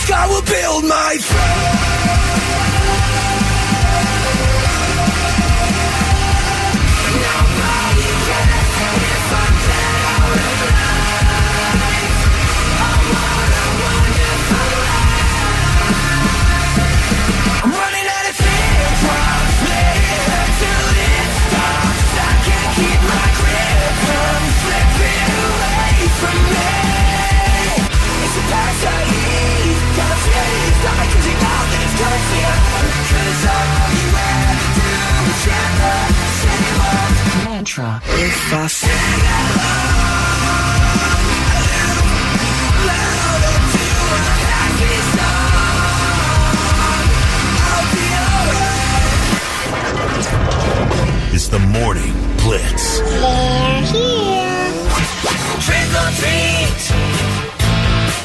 mask I will build my throne. Nobody cares if I'm dead or alive. Oh, what a wonderful life. I'm running out of things, drops, let it hurt till it stops. I can't keep my grip from slipping away from me. It's a parasite, confused, not because you know that it's coming for you. Because all you ever do is chant the same old mantra. If I sing along, louder to a happy song, I'll be alright. It's the Morning Blitz. They're here. Trick or treat,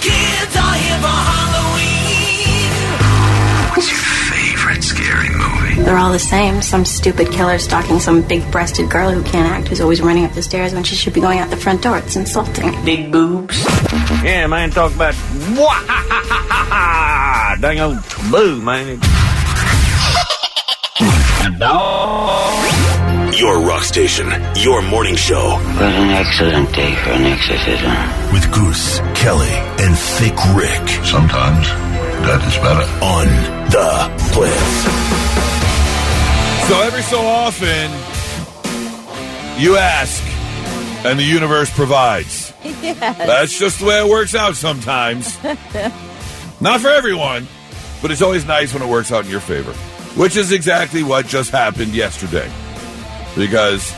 kids are here for Halloween. What's your favorite scary movie? They're all the same. Some stupid killer stalking some big-breasted girl who can't act, who's always running up the stairs when she should be going out the front door. It's insulting. Big boobs. Yeah, man, talk about dang old boo, man. Your rock station, your morning show. What an excellent day for an exorcism. With Goose, Kelly, and Thick Rick. Sometimes that is better. On the Blitz. So every so often, you ask, and the universe provides. Yes. That's just the way it works out sometimes. Not for everyone, but it's always nice when it works out in your favor. Which is exactly what just happened yesterday. Because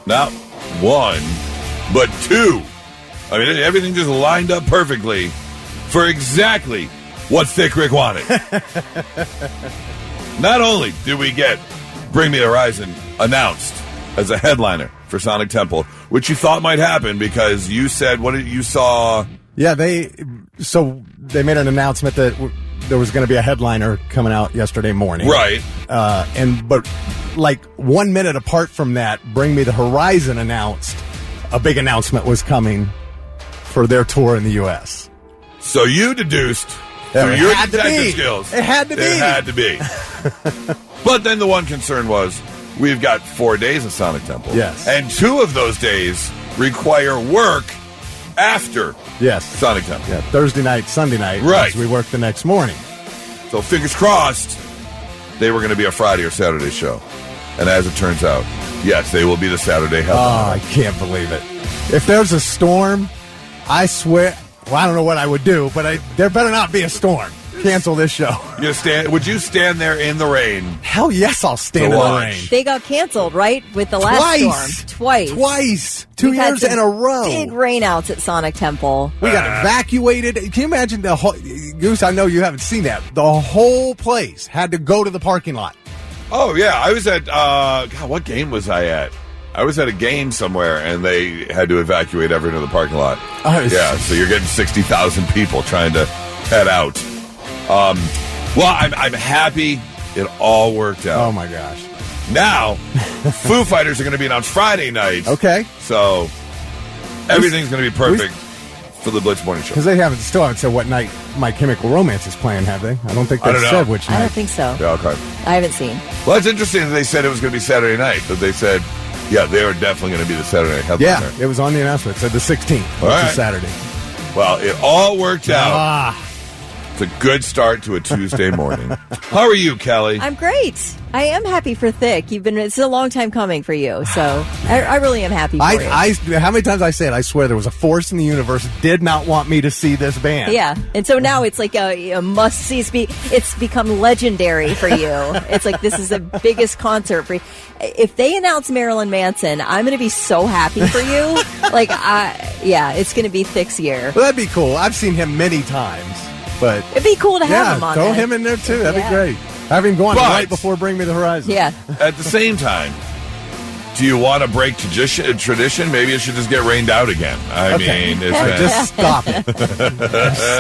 not one, but two. I mean, everything just lined up perfectly for exactly what Thick Rick wanted. Not only did we get Bring Me the Horizon announced as a headliner for Sonic Temple, which you thought might happen because you said, what did you saw? Yeah, they made an announcement that there was going to be a headliner coming out yesterday morning. Right. But like 1 minute apart from that, Bring Me the Horizon announced a big announcement was coming for their tour in the U.S. So you deduced through your detective skills. It had to be. It had to be. But then the one concern was we've got 4 days of Sonic Temple. Yes. And 2 of those days require work after Sonic Temple. Yeah, Thursday night, Sunday night. Right. We work the next morning. So fingers crossed they were going to be a Friday or Saturday show. And as it turns out, yes, they will be the Saturday headliner. Oh, I can't believe it. If there's a storm, I swear, well, I don't know what I would do, but there better not be a storm. Cancel this show. Would you stand there in the rain? Hell yes, I'll stand in the rain. They got canceled, right? With the last storm. Twice. 2 years in a row. Big rainouts at Sonic Temple. We got evacuated. Can you imagine the whole... Goose, I know you haven't seen that. The whole place had to go to the parking lot. Oh, yeah. I was at... God, what game was I at? I was at a game somewhere, and they had to evacuate everyone in the parking lot. Yeah, so you're getting 60,000 people trying to head out. Well, I'm happy it all worked out. Oh, my gosh. Now, Foo Fighters are going to be announced Friday night. Okay. So, everything's going to be perfect for the Blitz Morning Show. Because they still haven't said what night My Chemical Romance is playing, have they? I don't think they've said which night. I don't think so. Yeah, okay. I haven't seen. Well, it's interesting that they said it was going to be Saturday night, but they said, yeah, they are definitely going to be the Saturday night headliner. Yeah, it was on the announcement. It said the 16th, which is Saturday. Well, it all worked out. It's a good start to a Tuesday morning. How are you, Kelly? I'm great. I am happy for Thick. It's a long time coming for you, so I really am happy for you. How many times I said, I swear there was a force in the universe did not want me to see this band. Yeah, and so now it's like a must-see. It's become legendary for you. It's like this is the biggest concert for you. If they announce Marilyn Manson, I'm going to be so happy for you. It's going to be Thick's year. Well, that'd be cool. I've seen him many times. But it'd be cool to have him on throw there. him in there, too. That'd be great. Have him go on right before Bring Me the Horizon. Yeah. At the same time, do you want to break tradition? Maybe it should just get rained out again. I mean, just stop it.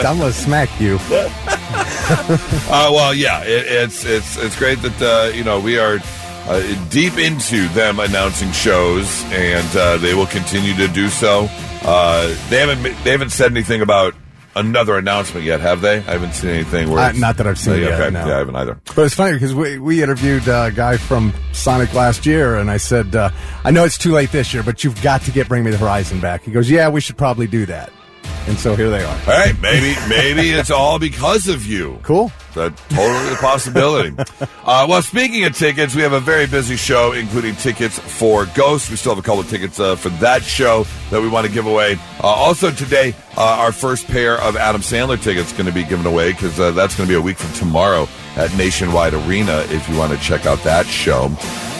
I'm going to smack you. Well, yeah, it's great that we are deep into them announcing shows, and they will continue to do so. They haven't said anything about another announcement yet, have they? I haven't seen anything where Not that I've seen yet, okay. no. Yeah, I haven't either. But it's funny because we interviewed a guy from Sonic last year, and I said, I know it's too late this year, but you've got to get Bring Me the Horizon back. He goes, yeah, we should probably do that. And so here they are. All right, maybe it's all because of you. Cool. That's totally a possibility. Well, speaking of tickets, we have a very busy show, including tickets for Ghost. We still have a couple of tickets for that show that we want to give away. Also today, our first pair of Adam Sandler tickets going to be given away because that's going to be a week from tomorrow at Nationwide Arena if you want to check out that show.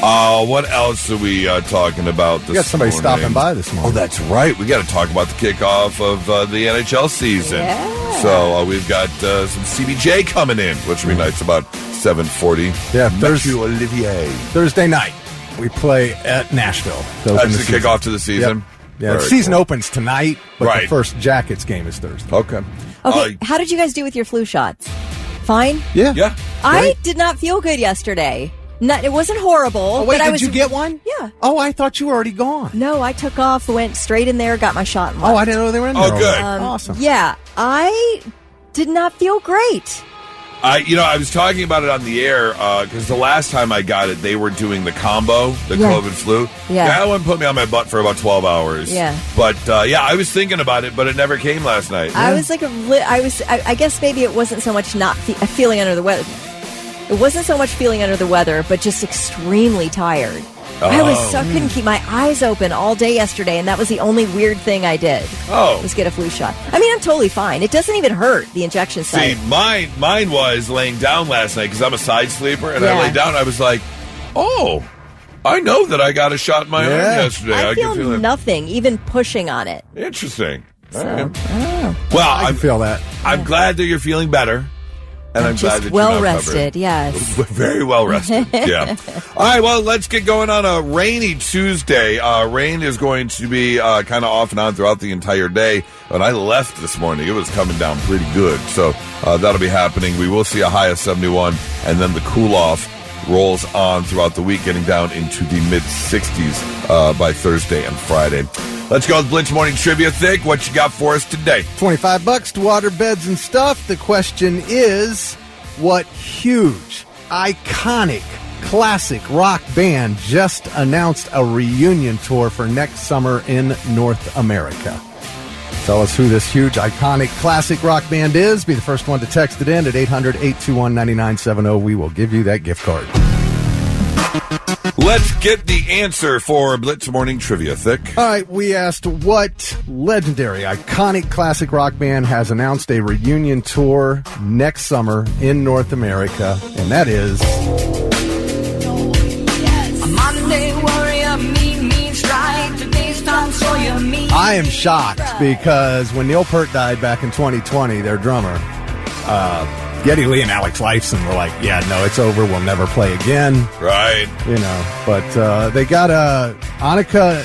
What else are we talking about this morning? We got somebody stopping by this morning. Oh, that's right. We got to talk about the kickoff of the NHL season. Yeah. So we've got some CBJ coming in, which will be nice, about 7:40. Yeah, Mathieu Olivier. Thursday night, we play at Nashville. That's the kickoff to the season? Yep. Yeah, Very the season cool. opens tonight, but Right. the first Jackets game is Thursday. Okay. Okay, how did you guys do with your flu shots? Fine? Yeah. Yeah. I did not feel good yesterday. It wasn't horrible. Oh, wait, but I did was, you get one? Yeah. Oh, I thought you were already gone. No, I took off, went straight in there, got my shot. And Oh, I didn't know they were in there. Oh, good. Awesome. Yeah, I did not feel great. I was talking about it on the air because the last time I got it, they were doing the combo, the Yeah. COVID flu. Yeah. That one put me on my butt for about 12 hours. Yeah. But, I was thinking about it, but it never came last night. I was like, I guess maybe it wasn't so much not feeling under the weather. It wasn't so much feeling under the weather, but just extremely tired. I couldn't keep my eyes open all day yesterday, and that was the only weird thing I did. Was get a flu shot. I mean, I'm totally fine. It doesn't even hurt, the injection site. See, mine was laying down last night because I'm a side sleeper, and I Yeah. lay down. I was like, oh, I know that I got a shot in my arm yesterday. I feel can feel it. nothing, even pushing on it. Interesting. All So, right. I don't know. Well, I can feel that. I'm glad that you're feeling better. And I'm glad Just that well you're not rested, yes. Very well rested, yeah. All right, well, let's get going on a rainy Tuesday. Rain is going to be kind of off and on throughout the entire day. When I left this morning, it was coming down pretty good. So that'll be happening. We will see a high of 71, and then the cool-off rolls on throughout the week, getting down into the mid-60s by Thursday and Friday. Let's go with Blitz Morning Trivia. Thick, what you got for us today? $25 to water beds and stuff. The question is, what huge, iconic, classic rock band just announced a reunion tour for next summer in North America? Tell us who this huge, iconic, classic rock band is. Be the first one to text it in at 800-821-9970. We will give you that gift card. Let's get the answer for Blitz Morning Trivia, Thick. All right, we asked what legendary, iconic classic rock band has announced a reunion tour next summer in North America, and that is... Monday warrior, mean strike. Today's Tom Sawyer, I am shocked because when Neil Peart died back in 2020, their drummer, Geddy Lee and Alex Lifeson were like, yeah, no, it's over. We'll never play again. Right. You know, but they got Annika,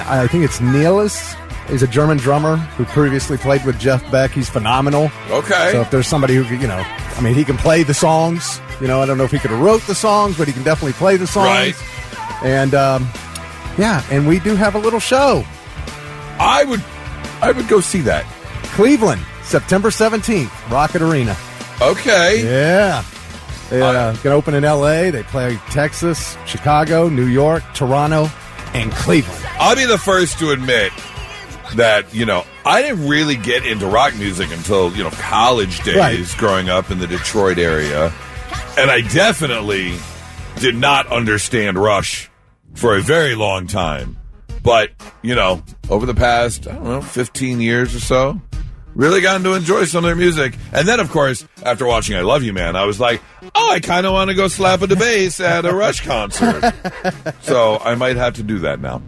I think it's Nielis. He's a German drummer who previously played with Jeff Beck. He's phenomenal. Okay. So if there's somebody who, he can play the songs. I don't know if he could have wrote the songs, but he can definitely play the songs. Right. And, and we do have a little show. I would go see that. Cleveland, September 17th, Rocket Arena. Okay. Yeah. They're going to open in L.A. They play Texas, Chicago, New York, Toronto, and Cleveland. I'll be the first to admit that, I didn't really get into rock music until, college days growing up in the Detroit area. And I definitely did not understand Rush for a very long time. But, over the past, 15 years or so, really gotten to enjoy some of their music. And then, of course, after watching I Love You, Man, I was like, I kind of want to go slap a bass at a Rush concert. So I might have to do that now.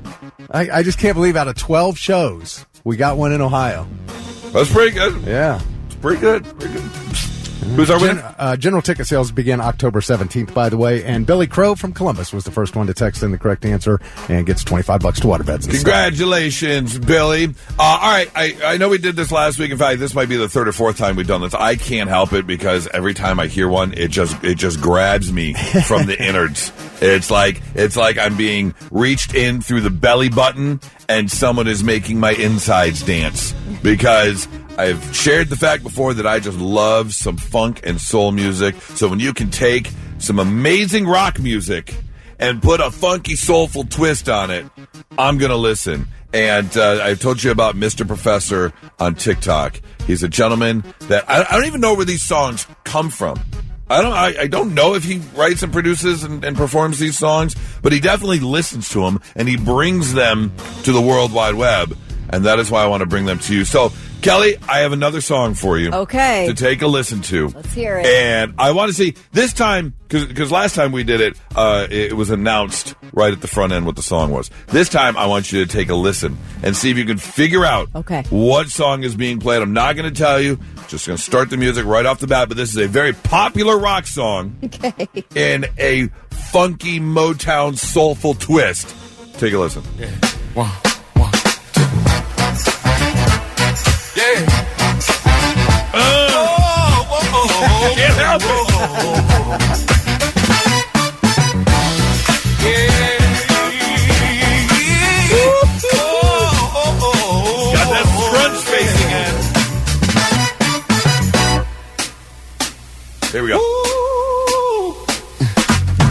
I just can't believe out of 12 shows, we got one in Ohio. That's pretty good. Yeah. It's pretty good. Pretty good. Who's our winner? General ticket sales begin October 17th, by the way. And Billy Crow from Columbus was the first one to text in the correct answer and gets $25 to waterbeds. Congratulations, Billy. All right, I know we did this last week. In fact, this might be the third or fourth time we've done this. I can't help it because every time I hear one, it just grabs me from the innards. It's like I'm being reached in through the belly button and someone is making my insides dance because I've shared the fact before that I just love some funk and soul music. So when you can take some amazing rock music and put a funky, soulful twist on it, I'm going to listen. And I've told you about Mr. Professor on TikTok. He's a gentleman that I don't even know where these songs come from. I don't know if he writes and produces and performs these songs, but he definitely listens to them, and he brings them to the World Wide Web, and that is why I want to bring them to you. So, Kelly, I have another song for you. Okay. To take a listen to. Let's hear it. And I want to see, this time, because last time we did it, it was announced right at the front end what the song was. This time, I want you to take a listen and see if you can figure out what song is being played. I'm not going to tell you. Just going to start the music right off the bat, but this is a very popular rock song in a funky Motown soulful twist. Take a listen. Yeah. One, two. Yeah. Can't help it. Got that crunch face again. Here we go.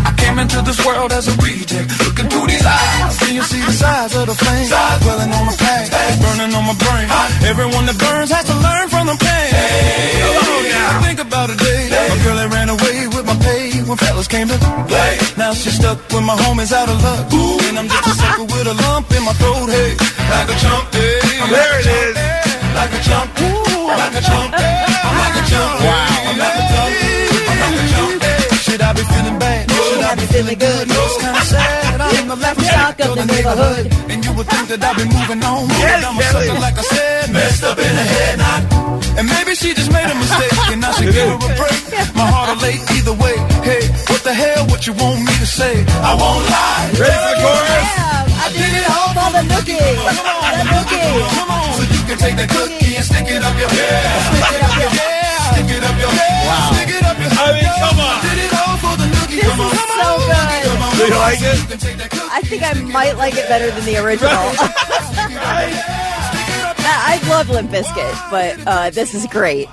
I came into this world as a reject. Looking through these eyes, can you see the size of the flame? Dwelling on my past, burning on my brain. Everyone that burns has to learn from the pain. I think about a day. My girl that ran away with my pay when fellas came to play. Now she's stuck with my homies out of luck. And I'm just a sucker with a lump in my throat. Hey, like a chump. Hey, there it is. Like a chump. Like a chump. I'm like a chump. Wow. I'm like a chump. Should I be feeling bad? Should I be feeling good? No, it's kind of sad. I'm the laughing stock of the neighborhood. And you would think that I've been moving on. But I'm a sucker, like I said, messed up in the head knot. And maybe she just made a mistake, and I should give her a break. My heart will late either way. Hey, what the hell? What you want me to say? I won't lie. Ready for the chorus? I did it all for the nookie. Come on, so you can take that cookie and stick it up your hair. Stick it up your hair. Stick it up your hair. Wow. Stick it up your hair. I mean, come on. Did it all for the nookie. This is so good. Do you like it? I think I might like it better than the original. I love Limp Bizkit, but this is great.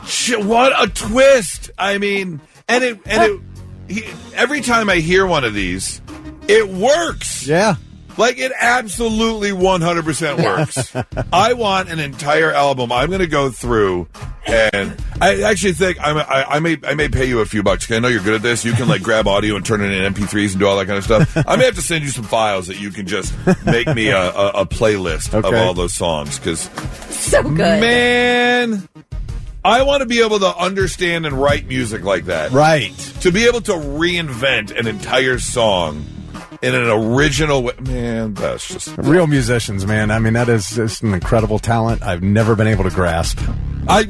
What a twist! I mean, every time I hear one of these, it works. Yeah. Like, it absolutely 100% works. I want an entire album. I'm going to go through, and I actually think I may pay you a few bucks, because I know you're good at this. You can, like, grab audio and turn it into MP3s and do all that kind of stuff. I may have to send you some files that you can just make me a playlist of all those songs, because... So good. Man... I want to be able to understand and write music like that. Right. To be able to reinvent an entire song in an original way. Man, that's just... Real musicians, man. I mean, that is just an incredible talent I've never been able to grasp. The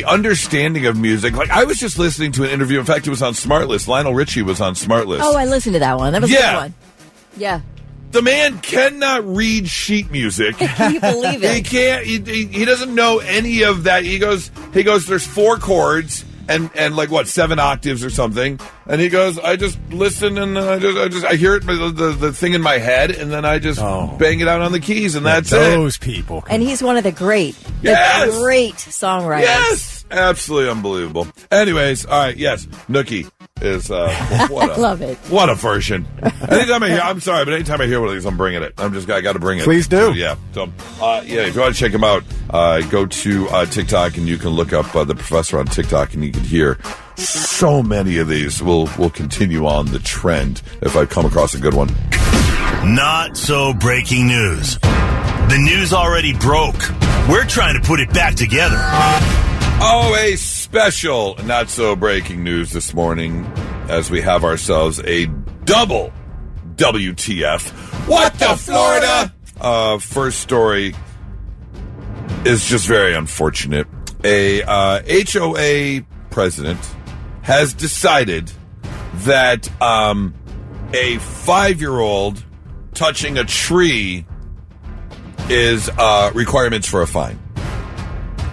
understanding of music. Like, I was just listening to an interview. In fact, it was on Smartlist. Lionel Richie was on Smartlist. Oh, I listened to that one. That was a good one. Yeah. The man cannot read sheet music. Can you believe it? He can't. He doesn't know any of that. He goes. There's 4 chords and like what 7 octaves or something. And he goes. I just listen and I hear it the thing in my head, and then I just bang it out on the keys, and that's those people. And he's one of the great songwriters. Yes, absolutely unbelievable. Anyways, all right. Yes, Nookie is I love it. What a version. Anytime I hear one of these, I'm bringing it. I got to bring it. Please do. So, yeah. So, if you want to check him out, go to TikTok, and you can look up the professor on TikTok, and you can hear so many of these. We'll continue on the trend if I come across a good one. Not so breaking news. The news already broke. We're trying to put it back together. Oh, a special not so breaking news this morning as we have ourselves a double WTF. What the Florida? First story is just very unfortunate. A HOA president has decided that a 5-year-old touching a tree is requirements for a fine.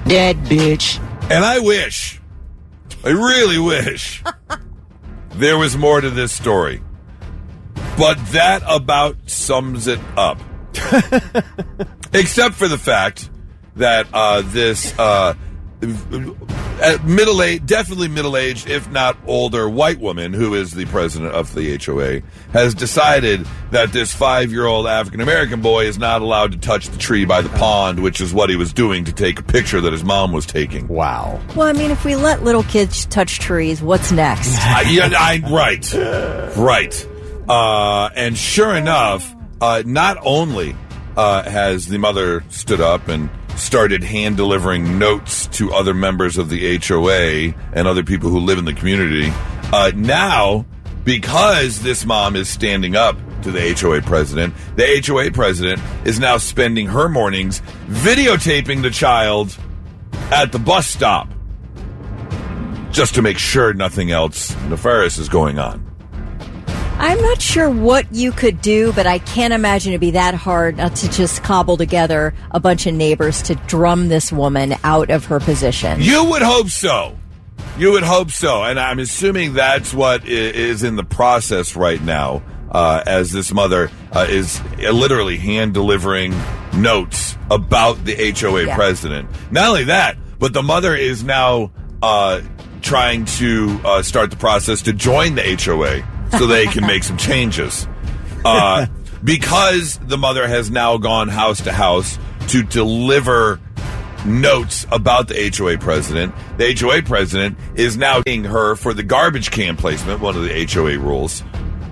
That bitch. And I really wish there was more to this story. But that about sums it up. Except for the fact that this definitely middle-aged, if not older, white woman who is the president of the HOA has decided that this 5-year-old African-American boy is not allowed to touch the tree by the pond, which is what he was doing to take a picture that his mom was taking. Wow. Well, I mean, if we let little kids touch trees, what's next? Right. And sure enough, not only has the mother stood up and started hand-delivering notes to other members of the HOA and other people who live in the community. Now, because this mom is standing up to the HOA president is now spending her mornings videotaping the child at the bus stop just to make sure nothing else nefarious is going on. I'm not sure what you could do, but I can't imagine it'd be that hard not to just cobble together a bunch of neighbors to drum this woman out of her position. You would hope so. And I'm assuming that's what is in the process right now, as this mother is literally hand-delivering notes about the HOA president. Not only that, but the mother is now trying to start the process to join the HOA. So they can make some changes. Because the mother has now gone house to house to deliver notes about the HOA president. The HOA president is now paying her for the garbage can placement, one of the HOA rules.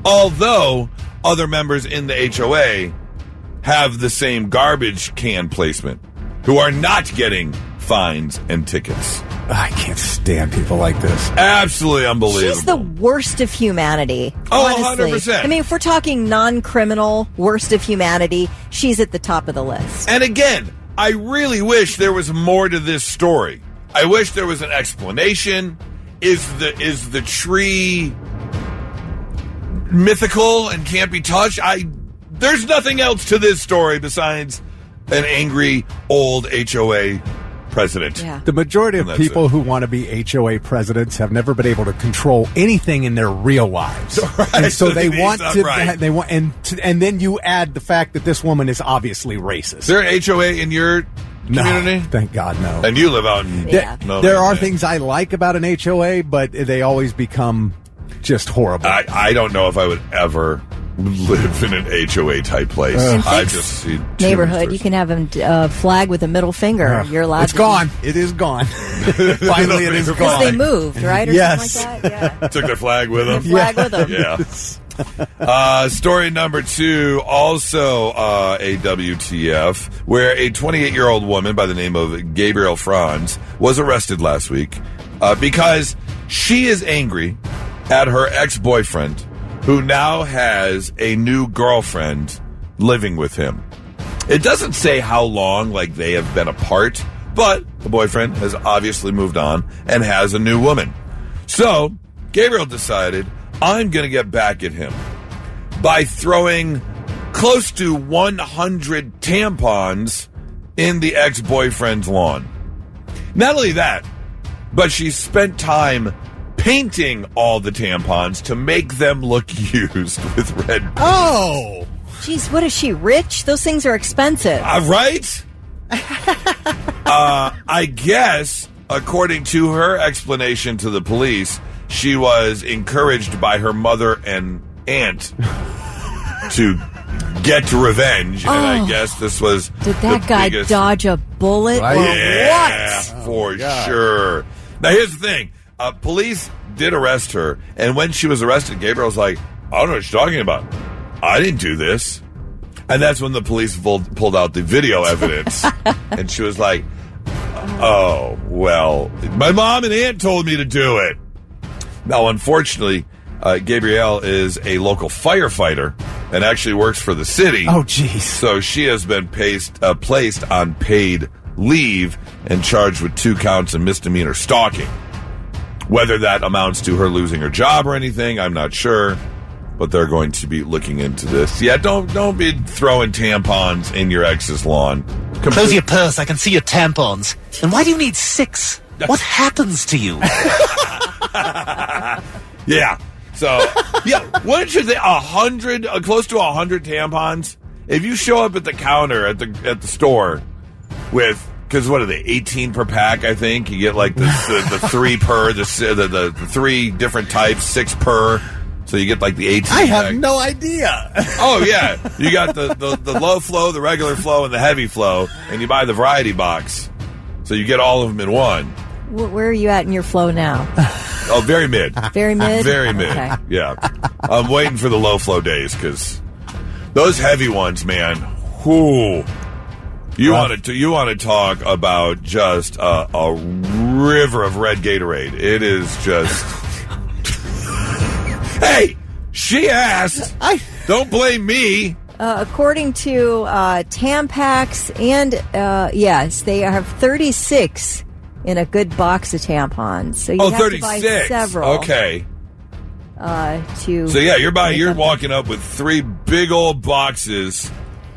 Although other members in the HOA have the same garbage can placement, who are not getting fines and tickets. I can't stand people like this. Absolutely unbelievable. She's the worst of humanity. Oh, honestly. 100%. I mean, if we're talking non-criminal worst of humanity, she's at the top of the list. And again, I really wish there was more to this story. I wish there was an explanation. Is the tree mythical and can't be touched? There's nothing else to this story besides an angry old HOA president. Yeah. The majority of people who want to be HOA presidents have never been able to control anything in their real lives, right. And so they want to. Right. They want, and then you add the fact that this woman is obviously racist. Is there an HOA in your community? No, thank God, no. And you live out in. Yeah. There are things I like about an HOA, but they always become just horrible. I don't know if I would ever live in an HOA type place. I just see neighborhood. You can have a flag with a middle finger. You're allowed. It's gone. It is gone. Finally, it is gone. Because they moved, right? Or something like that. Yeah. Took their flag with them. With them. Yeah. Story number 2, also a WTF, where a 28-year-old woman by the name of Gabrielle Franz was arrested last week because she is angry at her ex-boyfriend, who now has a new girlfriend living with him. It doesn't say how long, they have been apart, but the boyfriend has obviously moved on and has a new woman. So, Gabriel decided, I'm going to get back at him by throwing close to 100 tampons in the ex-boyfriend's lawn. Not only that, but she spent time painting all the tampons to make them look used with red paint. Oh! Jeez, what is she, rich? Those things are expensive. Right? I guess, according to her explanation to the police, she was encouraged by her mother and aunt to get revenge, and I guess this was Did that guy dodge a bullet or yeah, what? For sure. Now, here's the thing. Police did arrest her, and when she was arrested, Gabriel was like, I don't know what you're talking about. I didn't do this. And that's when the police pulled out the video evidence, and she was like, oh, well, my mom and aunt told me to do it. Now, unfortunately, Gabrielle is a local firefighter and actually works for the city. Oh, jeez. So she has been placed on paid leave and charged with 2 counts of misdemeanor stalking. Whether that amounts to her losing her job or anything, I'm not sure, but they're going to be looking into this. Yeah, don't be throwing tampons in your ex's lawn. Close your purse. I can see your tampons. And why do you need 6? What happens to you? Yeah. So, yeah, wouldn't you think 100, close to 100 tampons if you show up at the counter at the store with, because what are they, 18 per pack? I think you get like the 3 per, the 3 different types, 6 per. So you get like the 18. I have no idea. Oh yeah, you got the low flow, the regular flow, and the heavy flow, and you buy the variety box, so you get all of them in one. Where are you at in your flow now? Oh, very mid. Very mid? Very mid. Okay. Yeah. I'm waiting for the low flow days because those heavy ones, man. Whoo. You want to talk about just a river of red Gatorade. It is just. Hey, she asked. Don't blame me. According to Tampax and yes, they have 36 in a good box of tampons. So you have 36. to buy several. Okay. So yeah, you're walking up with 3 big old boxes.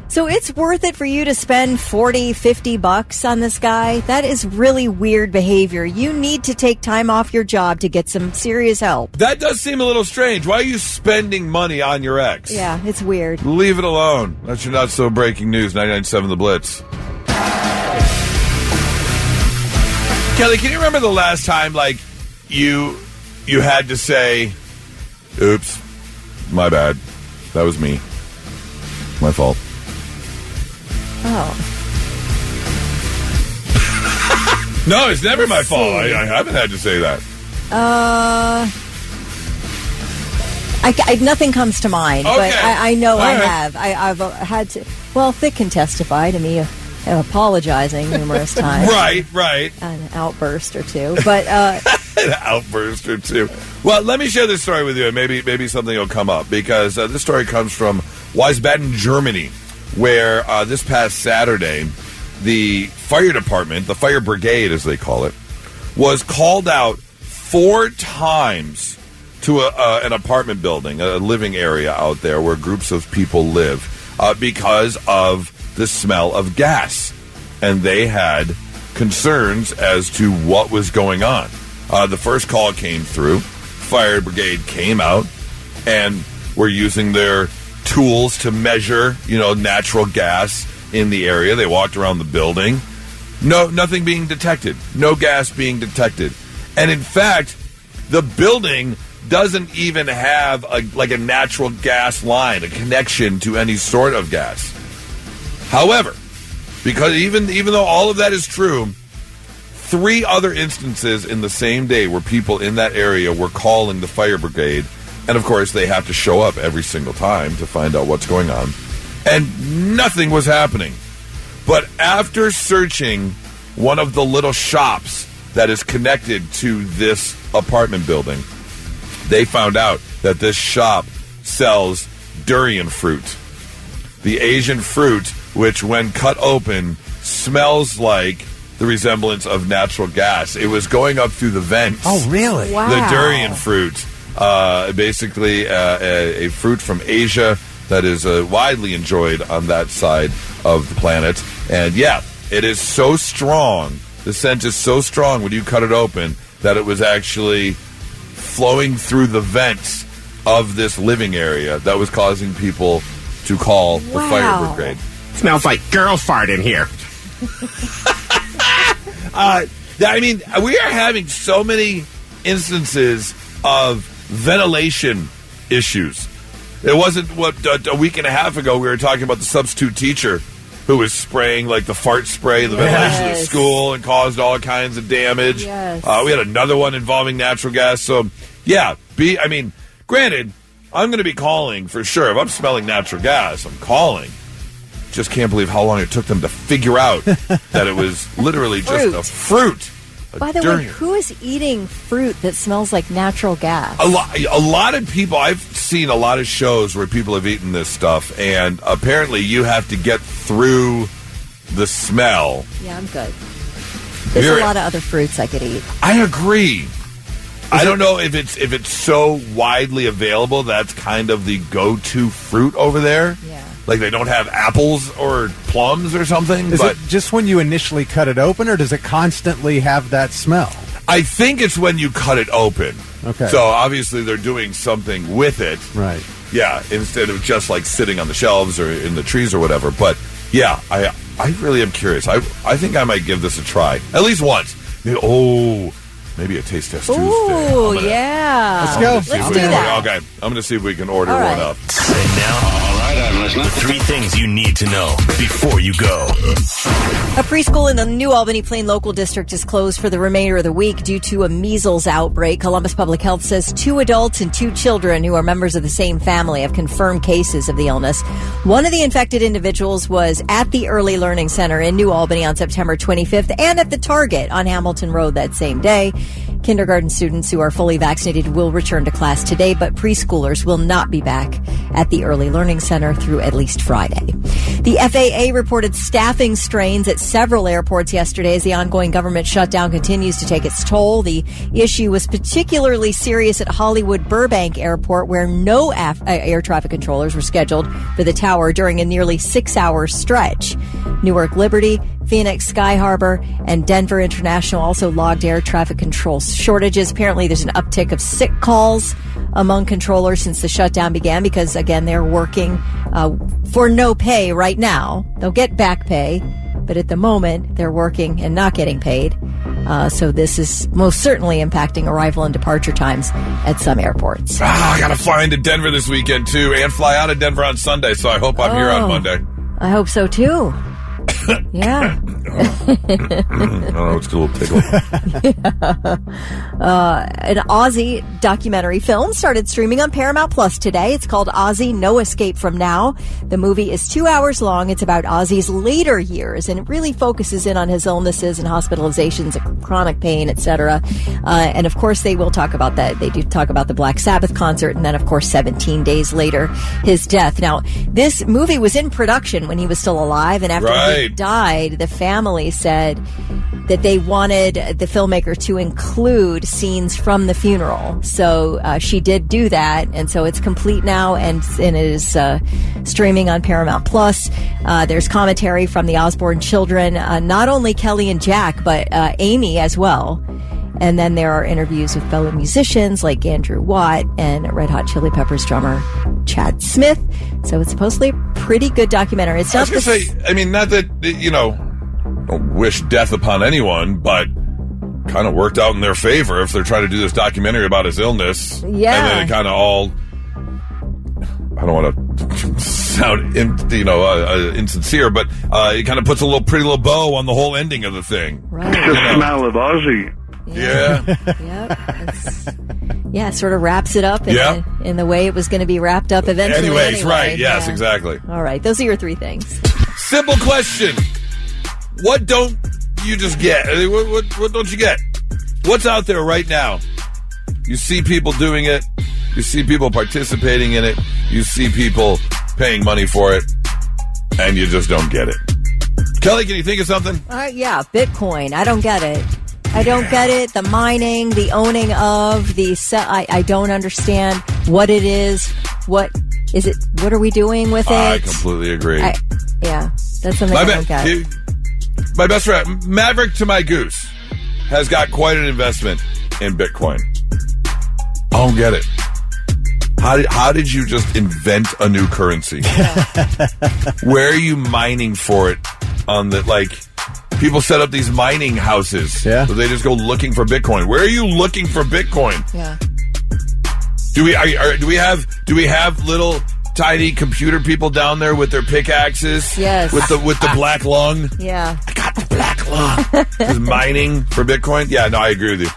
So it's worth it for you to spend $40-$50 on this guy? That is really weird behavior. You need to take time off your job to get some serious help. That does seem a little strange. Why are you spending money on your ex? Yeah, it's weird. Leave it alone. That's your not so breaking news. 99.7 The Blitz. Kelly, can you remember the last time like you had to say, "Oops, my bad. That was me. My fault." Oh. No, it's never my fault. I haven't had to say that. Nothing comes to mind, okay. but I know All I right. have. I've had to. Well, Thick can testify to me apologizing numerous times. Right. An outburst or two, but an outburst or two. Well, let me share this story with you, and maybe something will come up because this story comes from Wiesbaden, Germany, where this past Saturday, the fire department, the fire brigade as they call it, was called out 4 times to an apartment building, a living area out there where groups of people live because of the smell of gas. And they had concerns as to what was going on. The first call came through. Fire brigade came out and were using their tools to measure, natural gas in the area. They walked around the building. Nothing being detected. No gas being detected. And in fact, the building doesn't even have a natural gas line, a connection to any sort of gas. However, because even though all of that is true, 3 other instances in the same day where people in that area were calling the fire brigade. And, of course, they have to show up every single time to find out what's going on. And nothing was happening. But after searching one of the little shops that is connected to this apartment building, they found out that this shop sells durian fruit. The Asian fruit, which when cut open, smells like the resemblance of natural gas. It was going up through the vents. Oh, really? Wow. The durian fruit. Basically a fruit from Asia that is widely enjoyed on that side of the planet. And yeah, it is so strong, the scent is so strong when you cut it open that it was actually flowing through the vents of this living area that was causing people to call the fire brigade. Smells like girl fart in here. We are having so many instances of ventilation issues. It wasn't a week and a half ago we were talking about the substitute teacher who was spraying like the fart spray in the ventilation of the school and caused all kinds of damage. Yes. We had another one involving natural gas. So, yeah, granted, I'm going to be calling for sure. If I'm smelling natural gas, I'm calling. Just can't believe how long it took them to figure out that it was literally just a fruit. By the way, who is eating fruit that smells like natural gas? A lot of people. I've seen a lot of shows where people have eaten this stuff, and apparently you have to get through the smell. Yeah, I'm good. There's a lot of other fruits I could eat. I agree. I don't know if it's so widely available. That's kind of the go-to fruit over there. Yeah. Like they don't have apples or plums or something. Is it just when you initially cut it open, or does it constantly have that smell? I think it's when you cut it open. Okay. So obviously they're doing something with it. Right. Yeah, instead of just like sitting on the shelves or in the trees or whatever. But yeah, I really am curious. I think I might give this a try at least once. Maybe a taste test Tuesday. Ooh, yeah. Let's go. Let's do that. Okay, I'm going to see if we can order All right. one up. And now, I'm listening. The 3 things you need to know before you go. A preschool in the New Albany Plain Local District is closed for the remainder of the week due to a measles outbreak. Columbus Public Health says 2 adults and 2 children who are members of the same family have confirmed cases of the illness. One of the infected individuals was at the Early Learning Center in New Albany on September 25th and at the Target on Hamilton Road that same day. Kindergarten students who are fully vaccinated will return to class today, but preschoolers will not be back at the Early Learning Center through at least Friday. The FAA reported staffing strains at several airports yesterday as the ongoing government shutdown continues to take its toll. The issue was particularly serious at Hollywood Burbank Airport, where no air traffic controllers were scheduled for the tower during a nearly 6-hour stretch. Newark Liberty, Phoenix Sky Harbor, and Denver International also logged air traffic control shortages. Apparently, there's an uptick of sick calls among controllers since the shutdown began because, again, they're working for no pay right now. They'll get back pay, but at the moment, they're working and not getting paid. So this is most certainly impacting arrival and departure times at some airports. I got to fly into Denver this weekend, too, and fly out of Denver on Sunday, so I hope I'm here on Monday. I hope so, too. Yeah. Oh, it's a little tickle. An Aussie documentary film started streaming on Paramount Plus today. It's called Ozzy, No Escape From Now. The movie is 2 hours long. It's about Ozzy's later years, and it really focuses in on his illnesses and hospitalizations, chronic pain, etc. And of course, they will talk about that. They do talk about the Black Sabbath concert, and then, of course, 17 days later, his death. Now, this movie was in production when he was still alive, and after he died, the family said that they wanted the filmmaker to include scenes from the funeral. So she did do that, and so it's complete now, and it is streaming on Paramount Plus. There's commentary from the Osborne children, not only Kelly and Jack, but Amy as well. And then there are interviews with fellow musicians like Andrew Watt and Red Hot Chili Peppers drummer Chad Smith. So it's supposedly a pretty good documentary. It's not I was going to say, I mean, not that, don't wish death upon anyone, but kind of worked out in their favor if they're trying to do this documentary about his illness. Yeah. And then it kind of all, I don't want to sound, insincere, but it kind of puts a pretty little bow on the whole ending of the thing. Right. The smell of Ozzy. Yeah. Yeah, sort of wraps it up in the way it was going to be wrapped up eventually. Anyways, right. Yes, exactly. All right. Those are your 3 things. Simple question. What don't you just get? What don't you get? What's out there right now? You see people doing it. You see people participating in it. You see people paying money for it. And you just don't get it. Kelly, can you think of something? Yeah, Bitcoin. I don't get it. I don't get it. The mining, the owning of, I don't understand what it is. What is it? What are we doing with it? I completely agree. That's something I don't get. My best friend, Maverick to my goose, has got quite an investment in Bitcoin. I don't get it. How did you just invent a new currency? Where are you mining for it? People set up these mining houses. Yeah. So they just go looking for Bitcoin. Where are you looking for Bitcoin? Yeah. Do we have little tiny computer people down there with their pickaxes? Yes. With the black lung? Yeah. I got the black lung. Just mining for Bitcoin? Yeah, no, I agree with you.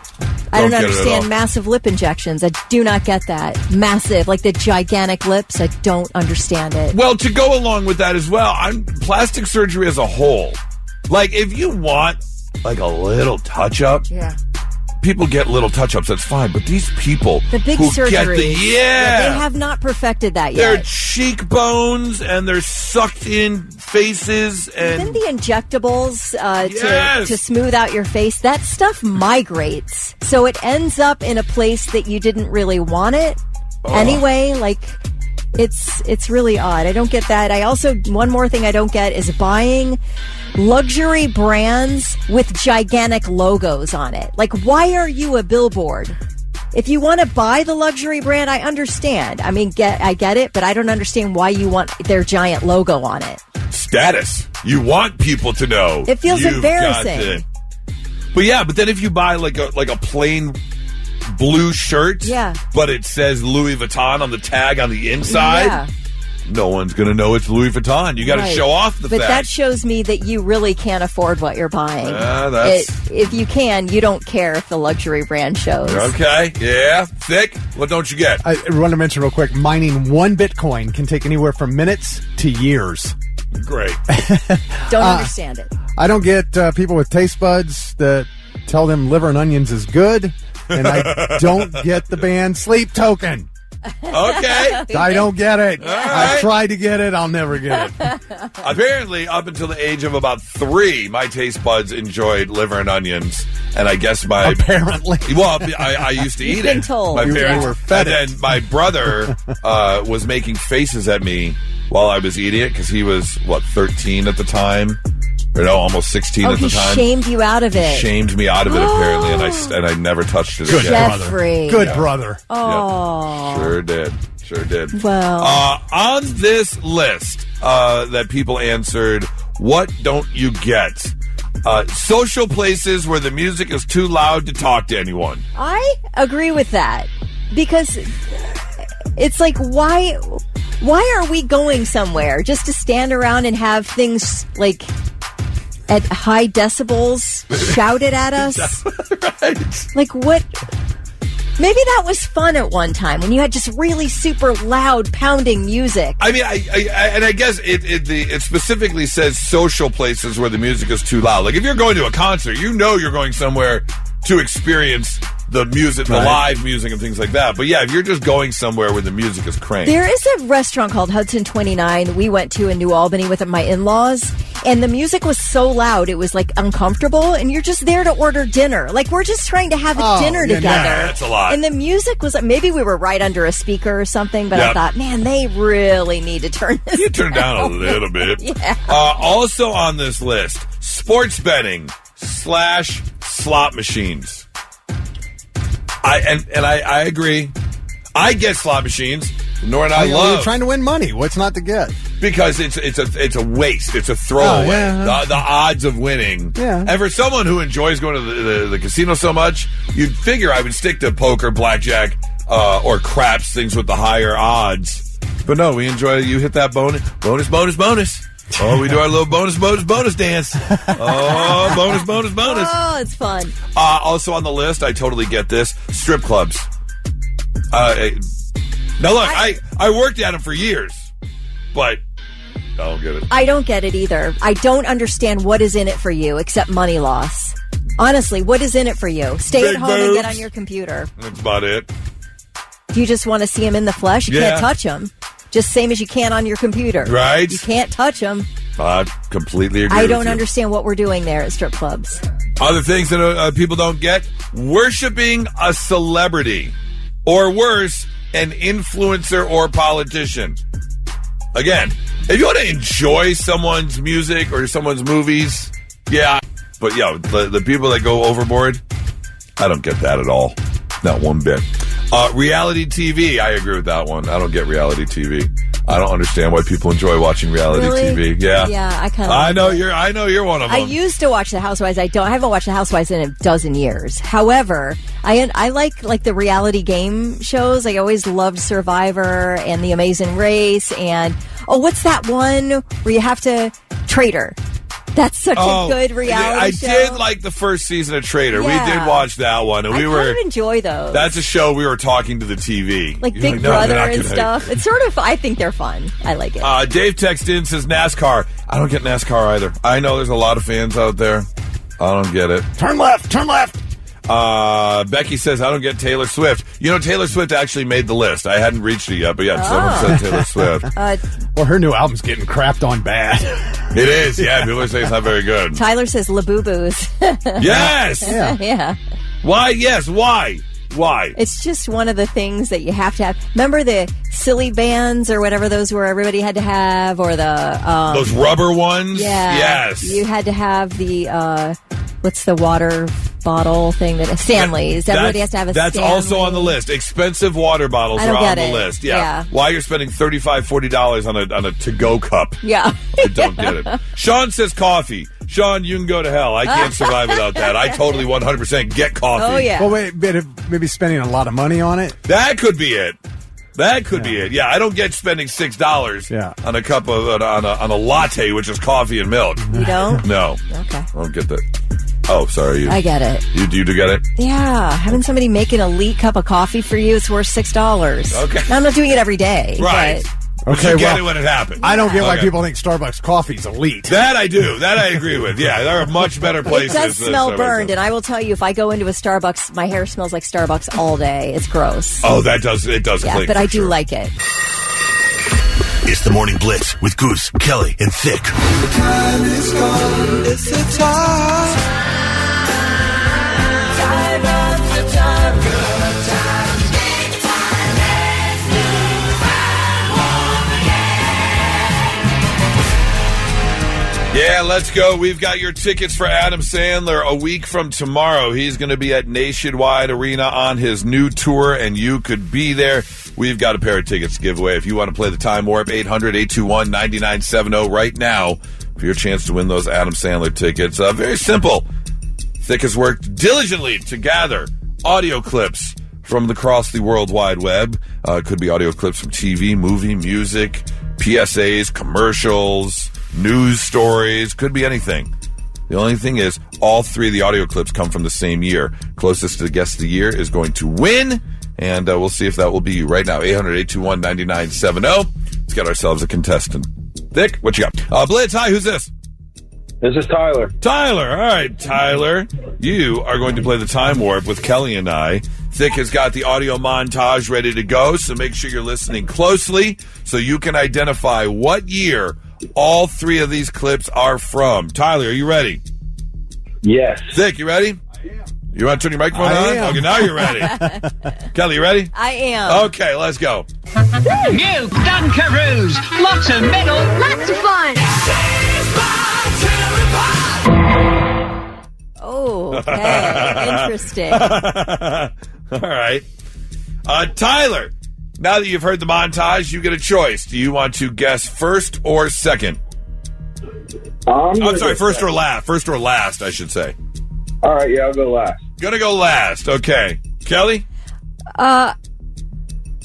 I don't understand massive lip injections. I do not get that. Massive, like the gigantic lips. I don't understand it. Well, to go along with that as well, plastic surgery as a whole. Like, if you want, like, a little touch-up, people get little touch-ups, that's fine. But these people the big who surgery, get they have not perfected that yet. Their cheekbones and their sucked-in faces. And even the injectables to smooth out your face, that stuff migrates. So it ends up in a place that you didn't really want it. Anyway, like... It's really odd. I don't get that. One more thing I don't get is buying luxury brands with gigantic logos on it. Like, why are you a billboard? If you want to buy the luxury brand, I understand. I mean, I get it, but I don't understand why you want their giant logo on it. Status. You want people to know. It feels you've embarrassing. got it. But then if you buy like a plain blue shirt, but it says Louis Vuitton on the tag on the inside, no one's going to know it's Louis Vuitton. You got to show off the fact. But that shows me that you really can't afford what you're buying. If you can, you don't care if the luxury brand shows. Okay, yeah. Thick, what don't you get? I want to mention real quick, mining 1 Bitcoin can take anywhere from minutes to years. Great. Don't understand it. I don't get people with taste buds that tell them liver and onions is good, and I don't get the band Sleep Token. Okay. I don't get it. Right. I tried to get it. I'll never get it. Apparently, up until the age of about 3, my taste buds enjoyed liver and onions. And I guess Apparently. Well, I used to eat You've been it. told. My parents were fed and then my brother was making faces at me while I was eating it because he was, 13 at the time? Or no, almost 16 at the time. He shamed you out of it. Shamed me out of it, apparently, and I never touched it Good again. Jeffrey. Good brother. Oh. Yep. Sure did. Well. On this list that people answered, what don't you get? Social places where the music is too loud to talk to anyone. I agree with that because it's like, why are we going somewhere just to stand around and have things like at high decibels shouted at us? Right. Like what? Maybe that was fun at one time when you had just really super loud pounding music. I mean, I guess it specifically says social places where the music is too loud. Like if you're going to a concert, you're going somewhere to experience the music, the live music and things like that. But yeah, if you're just going somewhere where the music is cranked. There is a restaurant called Hudson 29 we went to in New Albany with my in-laws, and the music was so loud it was like uncomfortable, and you're just there to order dinner. Like we're just trying to have a dinner together. Yeah, that's a lot. And the music was, maybe we were right under a speaker or something, but I thought, man, they really need to turn this You turn down a little bit. Yeah. Also on this list, sports betting / slot machines. I agree. I get slot machines. Nor and I love. You're trying to win money. What's not to get? Because it's a waste. It's a throwaway. The odds of winning. Yeah. And for someone who enjoys going to the casino so much, you'd figure I would stick to poker, blackjack, or craps, things with the higher odds. But no, we enjoy. You hit that bonus. Oh, we do our little bonus dance. Oh, bonus. Oh, it's fun. Also on the list, I totally get this. Strip clubs. Now look, I worked at them for years, but I don't get it. I don't get it either. I don't understand what is in it for you except money loss. Honestly, what is in it for you? Stay Big at home and boobs. get on your computer. That's about it. Do you just want to see them in the flesh? You can't touch them. Just same as you can on your computer. Right. You can't touch them. I completely agree I with don't you. understand what we're doing there at strip clubs. Other things that people don't get, worshiping a celebrity. Or worse, an influencer or politician. Again, if you want to enjoy someone's music or someone's movies, yeah. But yeah, the people that go overboard, I don't get that at all. Not one bit. Reality TV, I agree with that one. I don't get reality TV. I don't understand why people enjoy watching reality TV. Yeah, I kind of. I know you're one of them. I used to watch The Housewives. I haven't watched The Housewives in a dozen years. However, I like the reality game shows. I always loved Survivor and The Amazing Race and what's that one where you have to Traitor? That's such a good reality show. I did like the first season of Traitor. Yeah. We did watch that one, and I kind of enjoy those. That's a show we were talking to the TV, like You're Big no, Brother they're not and gonna- stuff. It's sort of. I think they're fun. I like it. Dave texted in, says NASCAR. I don't get NASCAR either. I know there's a lot of fans out there. I don't get it. Turn left. Becky says, I don't get Taylor Swift. You know, Taylor Swift actually made the list. I hadn't reached it yet, but yeah, someone said Taylor Swift. Well, her new album's getting crapped on bad. It is, yeah. People say it's not very good. Tyler says Labubu's. Yes! Yeah. Why? Yes, why? Why? It's just one of the things that you have to have. Remember the silly bands or whatever those were everybody had to have, or the Those rubber ones? yeah, Yes. you had to have the what's the water bottle thing that Stanley's? Everybody has to have a That's Stanley. also on the list. Expensive water bottles I are don't on get the it. list. Yeah. Why you're spending $35-$40 on a to-go cup? Yeah. I don't get it. Sean says coffee. Sean, you can go to hell. I can't survive without that. I totally 100% get coffee. Oh, yeah. Well, wait, maybe spending a lot of money on it. That could be it. That could be it. Yeah, I don't get spending $6 on a cup of on a latte, which is coffee and milk. You don't? No. Okay. I don't get that. Oh, sorry. I get it. You do get it? Yeah. Having somebody make an elite cup of coffee for you, it's worth $6. Okay. Now, I'm not doing it every day. Right. But Okay, you get it when it happens. I don't get why Okay. people think Starbucks coffee's elite. That I do. That I agree with. Yeah, there are much better it places. does than smell Starbucks. burned, and I will tell you, if I go into a Starbucks, my hair smells like Starbucks all day. It's gross. Oh, that does. It does. Yeah, cling but for I do sure. like it. It's the Morning Blitz with Goose, Kelly, and Thick. The time is gone, it's the time. Time after time, good times, big time, let's move and home again. Yeah, let's go. We've got your tickets for Adam Sandler a week from tomorrow. He's going to be at Nationwide Arena on his new tour, and you could be there. We've got a pair of tickets to give away. If you want to play the Time Warp, 800-821-9970 right now for your chance to win those Adam Sandler tickets. Very simple. Thick has worked diligently to gather audio clips from across the World Wide Web. Could be audio clips from TV, movie, music, PSAs, commercials, news stories. Could be anything. The only thing is, all three of the audio clips come from the same year. Closest to the guest of the year is going to win. And we'll see if that will be you right now. 800-821-9970. Let's get ourselves a contestant. Thick, what you got? Blitz, hi, who's this? This is Tyler. Tyler. All right, Tyler. You are going to play the Time Warp with Kelly and I. Thick has got the audio montage ready to go, so make sure you're listening closely so you can identify what year all three of these clips are from. Tyler, are you ready? Yes. Thick, you ready? You want to turn your microphone I on? am. Okay, now you're ready. Kelly, you ready? I am. Okay, let's go. New Dunkaroos. Lots of metal. Lots of fun. Oh, okay. Interesting. All right. Tyler, now that you've heard the montage, you get a choice. Do you want to guess first or second? I'm sorry, first or last. First or last, I should say. All right, yeah, I'll go last. Gonna go last. Okay. Kelly?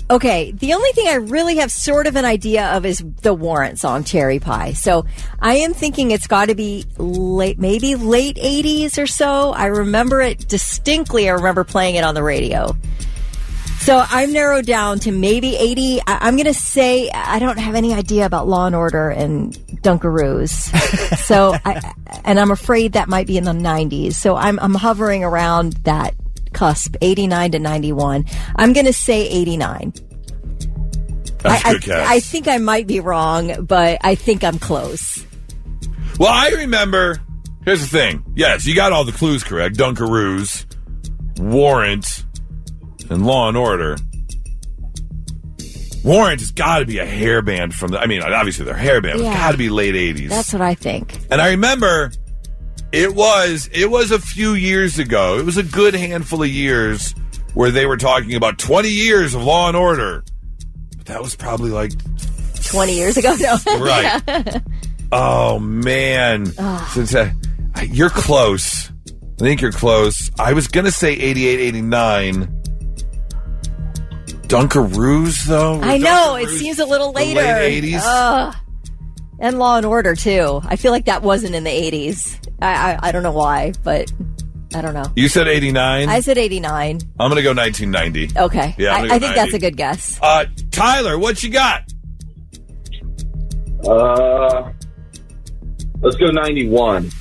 Okay, the only thing I really have sort of an idea of is the Warrant song, Cherry Pie. So I am thinking it's got to be maybe late 80s or so. I remember it distinctly. I remember playing it on the radio. So I'm narrowed down to maybe 80. I'm going to say I don't have any idea about Law and Order and Dunkaroos. So, I'm afraid that might be in the 90s. So I'm hovering around that cusp, 89 to 91. I'm going to say 89. That's a good guess. I think I might be wrong, but I think I'm close. Well, I remember. Here's the thing. Yes, you got all the clues correct. Dunkaroos, Warrant, and Law and Order. Warrant has got to be a hair band from the. I mean, obviously they're hair band. Yeah. It's got to be late 80s. That's what I think. And I remember it was a few years ago. It was a good handful of years where they were talking about 20 years of Law and Order. But that was probably like 20 years ago. No. Right. Yeah. Oh man. Since you're close. I think you're close. I was going to say 88, 89. Dunkaroos, though? I know. It seems a little later. Late 80s? And Law and Order, too. I feel like that wasn't in the 80s. I don't know why, but I don't know. You said 89? I said 89. I'm going to go 1990. Okay. Yeah, I'm gonna I go think 90. that's a good guess. Tyler, what you got? Let's go 91.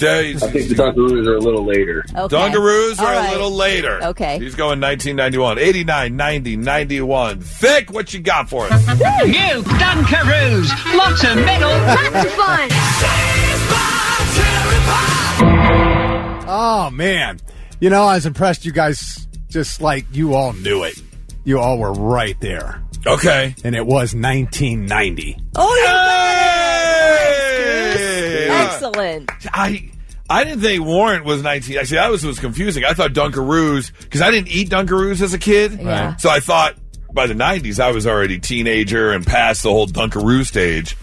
I think the Dunkaroos are a little later. Okay. Dunkaroos All are right. a little later. Okay. He's going 1991. 89, 90, 91. Thick, what you got for us? New Dunkaroos. Lots of metal. Lots of fun. Oh, man. You know, I was impressed you guys, just like you all knew it. You all were right there. Okay. And it was 1990. Oh, yeah. Hey! Excellent. I didn't think Warrant was 19. Actually, that was confusing. I thought Dunkaroos, because I didn't eat Dunkaroos as a kid. Yeah. So I thought by the 90s I was already teenager and past the whole Dunkaroo stage.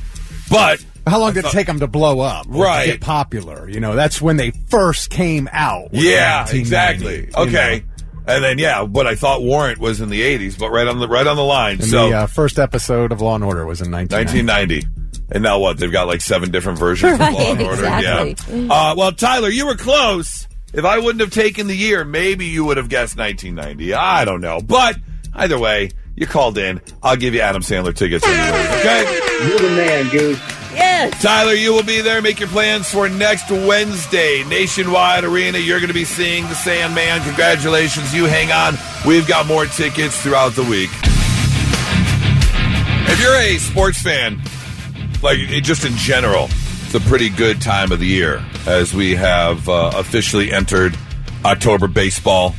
But how long did it take them to blow up? Right. To get popular. That's when they first came out. Yeah, exactly. Okay. And then, but I thought Warrant was in the 80s, but right on the line. And so the first episode of Law & Order was in 1990. And now what? They've got like 7 different versions of Law & Order. Exactly. Yeah. Well, Tyler, you were close. If I wouldn't have taken the year, maybe you would have guessed 1990. I don't know. But either way, you called in. I'll give you Adam Sandler tickets anyways, okay? You're the man, Goose. Yes. Tyler, you will be there. Make your plans for next Wednesday. Nationwide Arena. You're going to be seeing the Sandman. Congratulations. You hang on. We've got more tickets throughout the week. If you're a sports fan, like just in general, it's a pretty good time of the year as we have officially entered October baseball.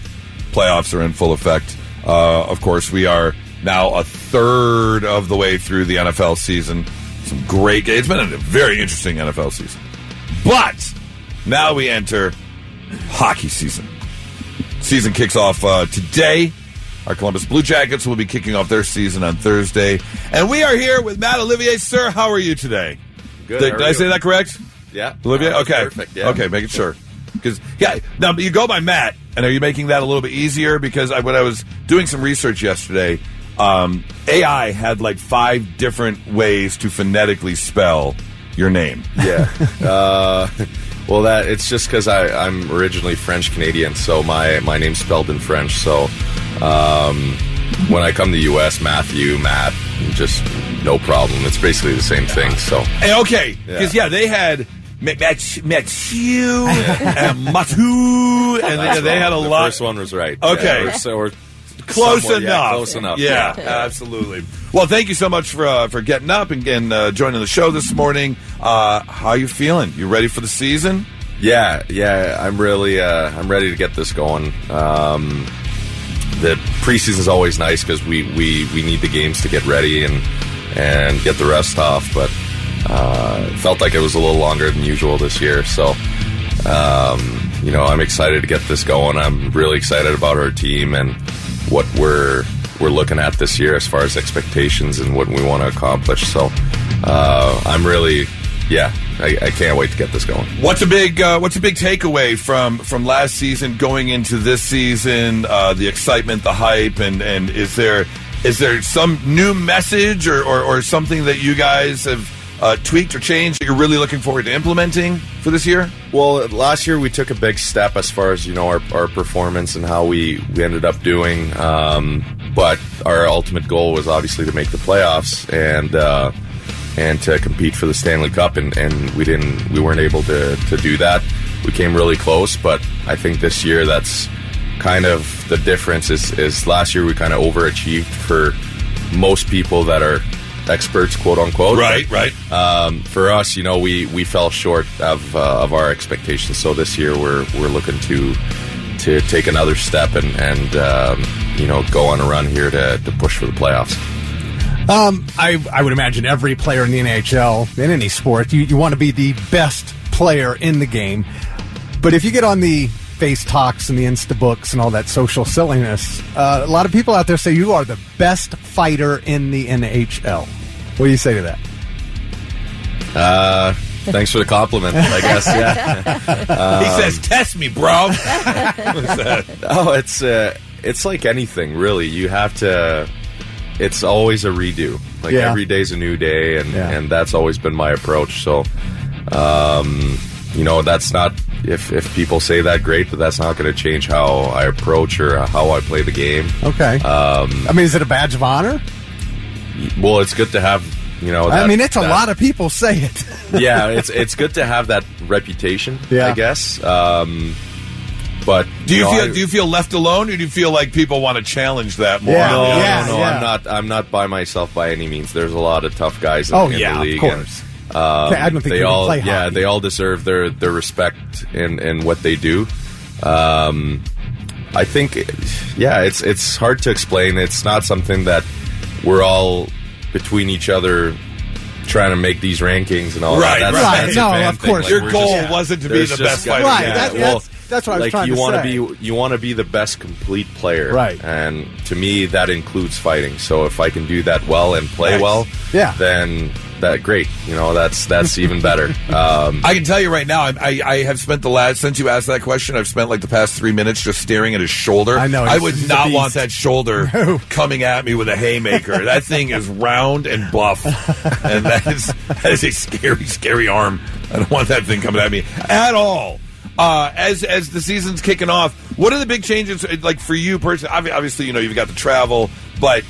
Playoffs are in full effect. Of course, we are now a third of the way through the NFL season. Some great games. It's been a very interesting NFL season. But now we enter hockey season. Season kicks off today. Our Columbus Blue Jackets will be kicking off their season on Thursday. And we are here with Matt Olivier. Sir, how are you today? Good. Did I say that correct? Yeah. Olivier? Okay. Perfect, yeah. Okay, making sure. Because, now you go by Matt, and are you making that a little bit easier? Because when I was doing some research yesterday, AI had like 5 different ways to phonetically spell your name. Yeah. Well, it's just because I'm originally French Canadian, so my name's spelled in French. So when I come to the U.S., Matthew, Matt, just no problem. It's basically the same thing. So okay, because they had Mathieu and Mathieu, and they had a lot. The first one was right. Okay, yeah, so we're close enough. Yeah, close enough. Yeah, absolutely. Well, thank you so much for getting up and joining the show this morning. How are you feeling? You ready for the season? Yeah. I'm really I'm ready to get this going. The preseason is always nice because we need the games to get ready and get the rest off. But it felt like it was a little longer than usual this year. So I'm excited to get this going. I'm really excited about our team and what we're looking at this year as far as expectations and what we want to accomplish. So I'm really, I can't wait to get this going. What's a big takeaway from last season going into this season? The excitement, the hype, and is there some new message or something that you guys have tweaked or changed that you're really looking forward to implementing for this year? Well, last year we took a big step as far as our performance and how we ended up doing. But our ultimate goal was obviously to make the playoffs and to compete for the Stanley Cup, and we weren't able to do that. We came really close, but I think this year that's kind of the difference. Is last year we kind of overachieved for most people that are experts, quote unquote. Right. For us, we fell short of our expectations. So this year we're looking to take another step and go on a run here to push for the playoffs. I would imagine every player in the NHL, in any sport, you want to be the best player in the game. But if you get on the face talks and the Insta books and all that social silliness, a lot of people out there say you are the best fighter in the NHL. What do you say to that? Thanks for the compliment, I guess. Yeah. He says, "Test me, bro." What's that? Oh, it's like anything, really. You have to. It's always a redo. Every day's a new day, and that's always been my approach. So, that's not. If people say that, great, but that's not going to change how I approach or how I play the game. Okay. Is it a badge of honor? Well, it's good to have. It's a lot of people say it. Yeah, it's good to have that reputation. Yeah. I guess. But do you feel left alone, or do you feel like people want to challenge that more? No. I'm not by myself by any means. There's a lot of tough guys in the league. Of course. And, I don't think they all play hockey. they all deserve their respect in what they do. I think it's hard to explain. It's not something that we're all between each other trying to make these rankings and all Right, that. right. That's No, a fan of course. thing. Like, Your goal wasn't to be the best fighter. Right, Yeah, that's what I was like trying you to want say. you want to be the best complete player, Right. And to me, that includes fighting. So if I can do that well and play Nice. well, Yeah. then that great. You know, that's even better. I can tell you right now, I have spent since you asked that question, I've spent like the past 3 minutes just staring at his shoulder. I know, I he's would a not beast. want that shoulder coming at me with a haymaker. That thing is round and buff, and that is a scary, scary arm. I don't want that thing coming at me at all. As the season's kicking off, what are the big changes like for you personally? Obviously, you know you've got the travel, but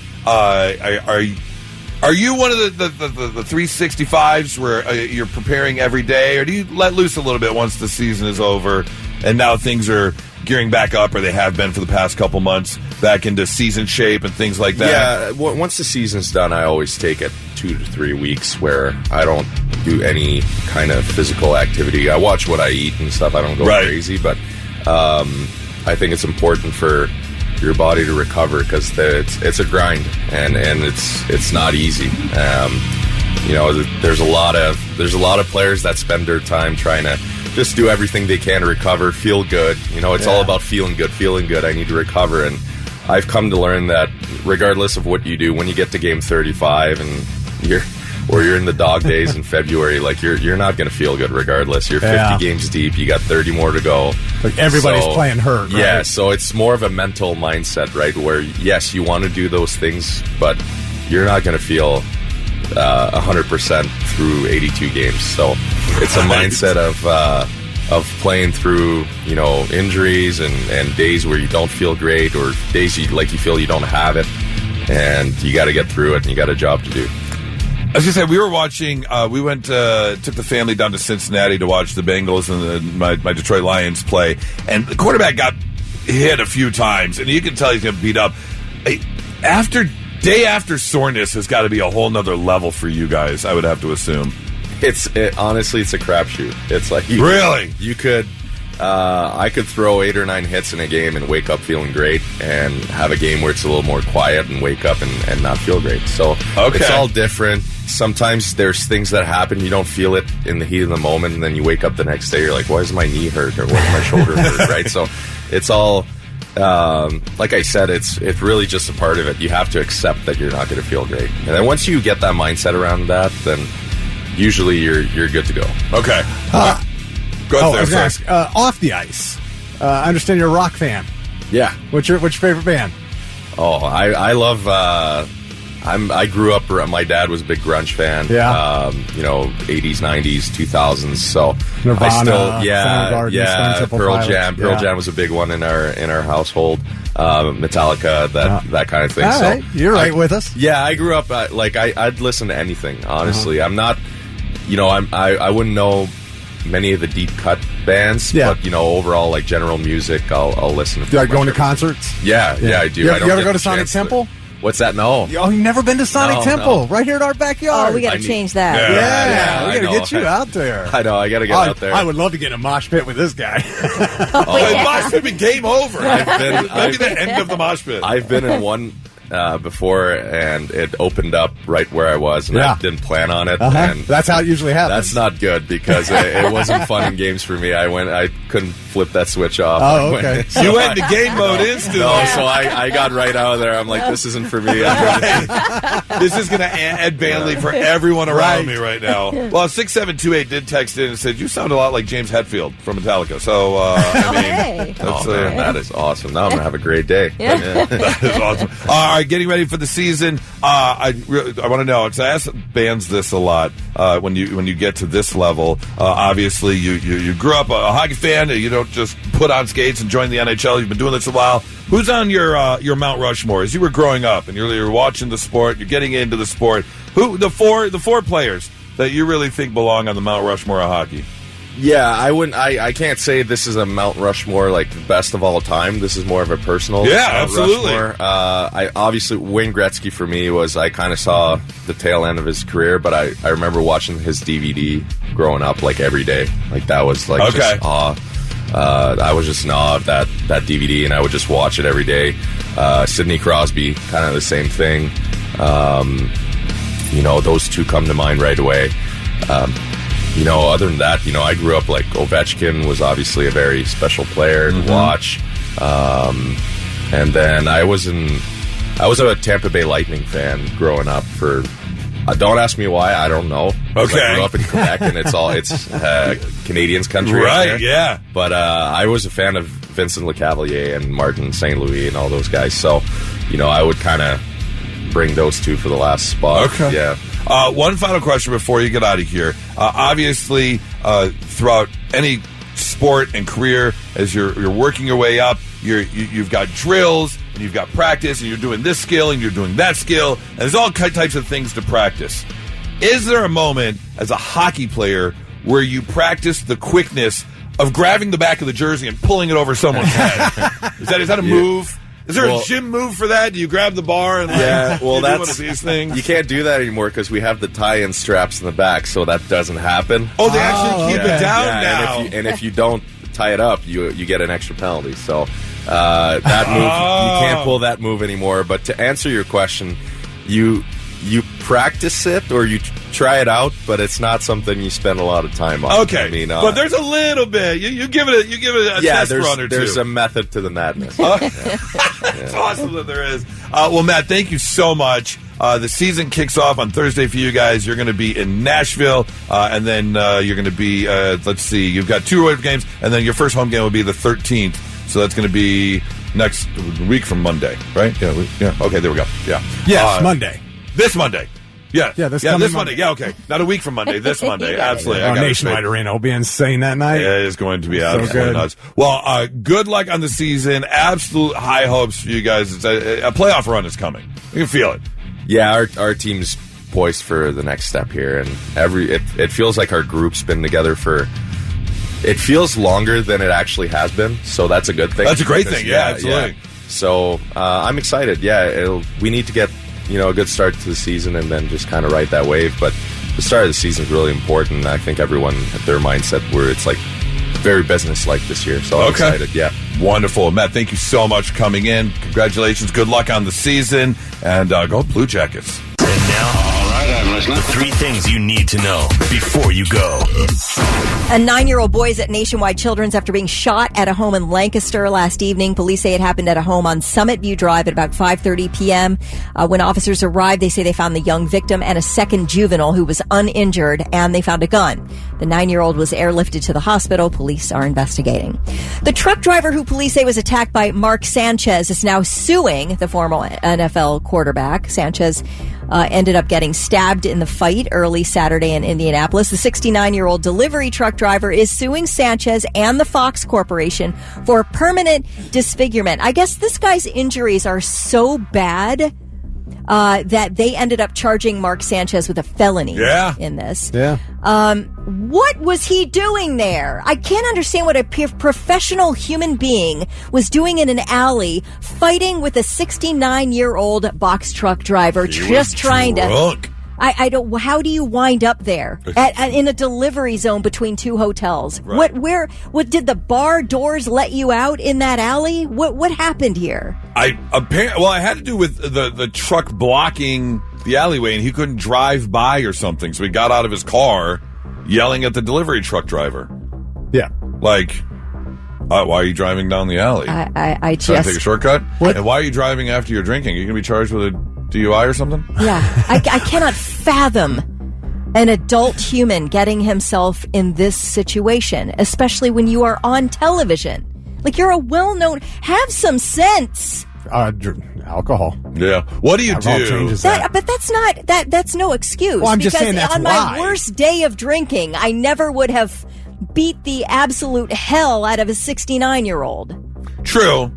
are you one of the 365s where you're preparing every day, or do you let loose a little bit once the season is over and now things are gearing back up, or they have been for the past couple months, back into season shape and things like that? Yeah, once the season's done, I always take it 2 to 3 weeks where I don't do any kind of physical activity. I watch what I eat and stuff. I don't go crazy, but I think it's important for your body to recover because it's a grind and it's not easy. You know, there's a lot of players that spend their time trying to just do everything they can to recover, feel good. You know, it's all about feeling good. I need to recover, and I've come to learn that regardless of what you do, when you get to game 35 and you're in the dog days in February, like you're not going to feel good regardless. You're 50 games deep. You got 30 more to go. Like everybody's playing hurt. Right? Yeah, so it's more of a mental mindset, right? Where yes, you want to do those things, but you're not going to feel 100% through 82 games. So it's a mindset of playing through, you know, injuries and days where you don't feel great, or days you feel you don't have it, and you got to get through it, and you got a job to do. I was going to say, we were watching, we went, took the family down to Cincinnati to watch the Bengals and my Detroit Lions play, and the quarterback got hit a few times, and you can tell he's going to beat up. Day after soreness has got to be a whole nother level for you guys, I would have to assume. Honestly, it's a crapshoot. It's like you could. I could throw 8 or 9 hits in a game and wake up feeling great, and have a game where it's a little more quiet and wake up and not feel great. So it's all different. Sometimes there's things that happen, you don't feel it in the heat of the moment, and then you wake up the next day, you're like, why is my knee hurt, or why is my shoulder hurt, right? So it's all, like I said, it's really just a part of it. You have to accept that you're not going to feel great. And then once you get that mindset around that, then usually you're good to go. Okay. Go ahead, I was going to ask, off the ice, I understand you're a rock fan. Yeah. What's your favorite band? Oh, I love. I grew up. My dad was a big grunge fan. Yeah. You know, 80s, 90s, 2000s. So Nirvana, Soundgarden, Pearl Jam. Pearl Jam was a big one in our household. Metallica, that kind of thing. All so right. You're right with us. Yeah, I grew up I'd listen to anything. Honestly, I'm not. You know, I wouldn't know many of the deep cut bands, but you know, overall, like general music, I'll listen to. Do you like going to concerts? Yeah, I do. You ever go to Sonic Temple? What's that? No. Oh, you've never been to Sonic Temple? No. Right here in our backyard. Oh, we got to change that. Yeah, we got to get you out there. I know, I got to get out there. I would love to get in a mosh pit with this guy. Mosh pit be game over. Maybe the end of the mosh pit. I've been in one before, and it opened up right where I was, and I didn't plan on it. And that's how it usually happens. That's not good, because it wasn't fun in games for me. I couldn't flip that switch off. Oh, okay. You went into game mode instantly. No, so I got right out of there. I'm like, this isn't for me. This is going to end badly for everyone around me right now. Well, 6728 did text in and said, you sound a lot like James Hetfield from Metallica. So, man, that is awesome. Now I'm going to have a great day. That is awesome. All right, getting ready for the season. I want to know, because I ask bands this a lot when you get to this level. Obviously, you grew up a hockey fan. You don't just put on skates and join the NHL. You've been doing this a while. Who's on your Mount Rushmore as you were growing up and you're watching the sport, you're getting into the sport? Who the four players that you really think belong on the Mount Rushmore of hockey? Yeah, I can't say this is a Mount Rushmore, like, best of all time. This is more of a personal absolutely. Rushmore. Obviously, Wayne Gretzky for me was, I kind of saw the tail end of his career, but I remember watching his DVD growing up, like, every day. Like, that was, like, just awe. I was just in awe of that DVD, and I would just watch it every day. Sidney Crosby, kind of the same thing. those two come to mind right away. Other than that, I grew up like Ovechkin was obviously a very special player to watch. And then I was a Tampa Bay Lightning fan growing up for, don't ask me why, I don't know. Okay. I grew up in Quebec and it's Canadians country. Right, yeah. But I was a fan of Vincent Lecavalier and Martin St. Louis and all those guys. So, I would kind of bring those two for the last spot. Okay. Yeah. One final question before you get out of here. Obviously, throughout any sport and career, as you're working your way up, you've got drills and you've got practice and you're doing this skill and you're doing that skill, and there's all types of things to practice. Is there a moment as a hockey player where you practice the quickness of grabbing the back of the jersey and pulling it over someone's head? Is that a move? Is there a gym move for that? Do you grab the bar and that's one of these things? You can't do that anymore because we have the tie-in straps in the back, so that doesn't happen. Oh, they actually keep it down now. And if you don't tie it up, you get an extra penalty. So that move, you can't pull that move anymore. But to answer your question, you practice it or you try it out, but it's not something you spend a lot of time on. Okay, but there's a little bit. You give it a test run or two. There's a method to the madness. It's awesome that there is. Well, Matt, thank you so much. The season kicks off on Thursday for you guys. You're going to be in Nashville, and then you're going to be, let's see, you've got 2 road games, and then your first home game will be the 13th. So that's going to be next week from Monday, right? Yeah. Okay, there we go. Yeah. Yes, Monday. This Monday. Yeah. This Monday. Yeah, okay. Not a week from Monday. This Monday. Absolutely. Nationwide Arena will be insane that night. Yeah, it is going to be absolutely nuts. Well, good luck on the season. Absolute high hopes for you guys. It's a playoff run is coming. You can feel it. Yeah, our team's poised for the next step here, and it feels like our group's been together for. It feels longer than it actually has been, so that's a good thing. That's a great thing. Yeah, absolutely. Yeah. So I'm excited. Yeah, we need to get a good start to the season and then just kind of ride that wave. But the start of the season is really important. I think everyone had their mindset where it's like very business-like this year. So I'm excited. Yeah. Wonderful. Matt, thank you so much for coming in. Congratulations. Good luck on the season. And go Blue Jackets. And now, all right, I'm listening. The 3 things you need to know before you go. A 9-year-old boy is at Nationwide Children's after being shot at a home in Lancaster last evening. Police say it happened at a home on Summit View Drive at about 5:30 p.m. When officers arrived, they say they found the young victim and a second juvenile who was uninjured, and they found a gun. The 9-year-old was airlifted to the hospital. Police are investigating. The truck driver who police say was attacked by Mark Sanchez is now suing the former NFL quarterback. Sanchez ended up getting stabbed in the fight early Saturday in Indianapolis. The 69-year-old delivery truck driver is suing Sanchez and the Fox Corporation for permanent disfigurement. I guess this guy's injuries are so bad that they ended up charging Mark Sanchez with a felony in this. Yeah. What was he doing there? I can't understand what a professional human being was doing in an alley fighting with a 69-year-old box truck driver trying to... I don't. How do you wind up there in a delivery zone between 2 hotels? Right. What did the bar doors let you out in that alley? What happened here? I had to do with the truck blocking the alleyway, and he couldn't drive by or something, so he got out of his car, yelling at the delivery truck driver. Yeah, like, why are you driving down the alley? I just trying to take a shortcut. What? And why are you driving after you're drinking? Are you gonna be charged with a DUI or something? Yeah, I cannot fathom an adult human getting himself in this situation, especially when you are on television. Like, you're a well-known... Have some sense. Alcohol. Yeah. What do you do? But that's no excuse. Well, I'm just saying that's on my worst day of drinking, I never would have beat the absolute hell out of a 69-year-old. True.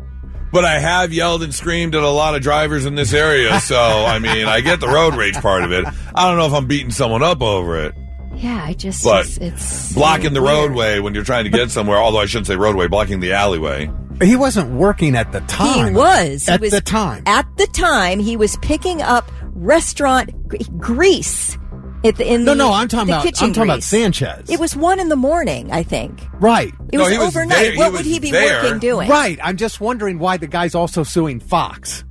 But I have yelled and screamed at a lot of drivers in this area, so, I mean, I get the road rage part of it. I don't know if I'm beating someone up over it. Yeah, it's blocking the roadway when you're trying to get somewhere, although I shouldn't say roadway, blocking the alleyway. He wasn't working at the time. He was. At the time, he was picking up restaurant grease. I'm talking about Sanchez. It was 1 a.m, I think. Right. It was overnight. What would he be working doing? Right. I'm just wondering why the guy's also suing Fox.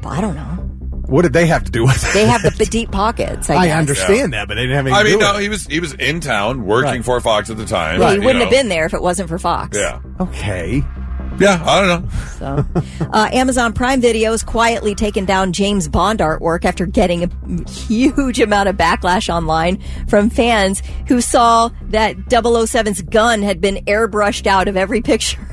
I don't know. What did they have to do with it? They have the deep pockets. I guess. understand that, but they didn't have anything to do with it. he was in town working for Fox at the time. Yeah, he wouldn't have been there if it wasn't for Fox. Yeah. Okay. Yeah, I don't know. So, Amazon Prime Video has quietly taken down James Bond artwork after getting a huge amount of backlash online from fans who saw that 007's gun had been airbrushed out of every picture.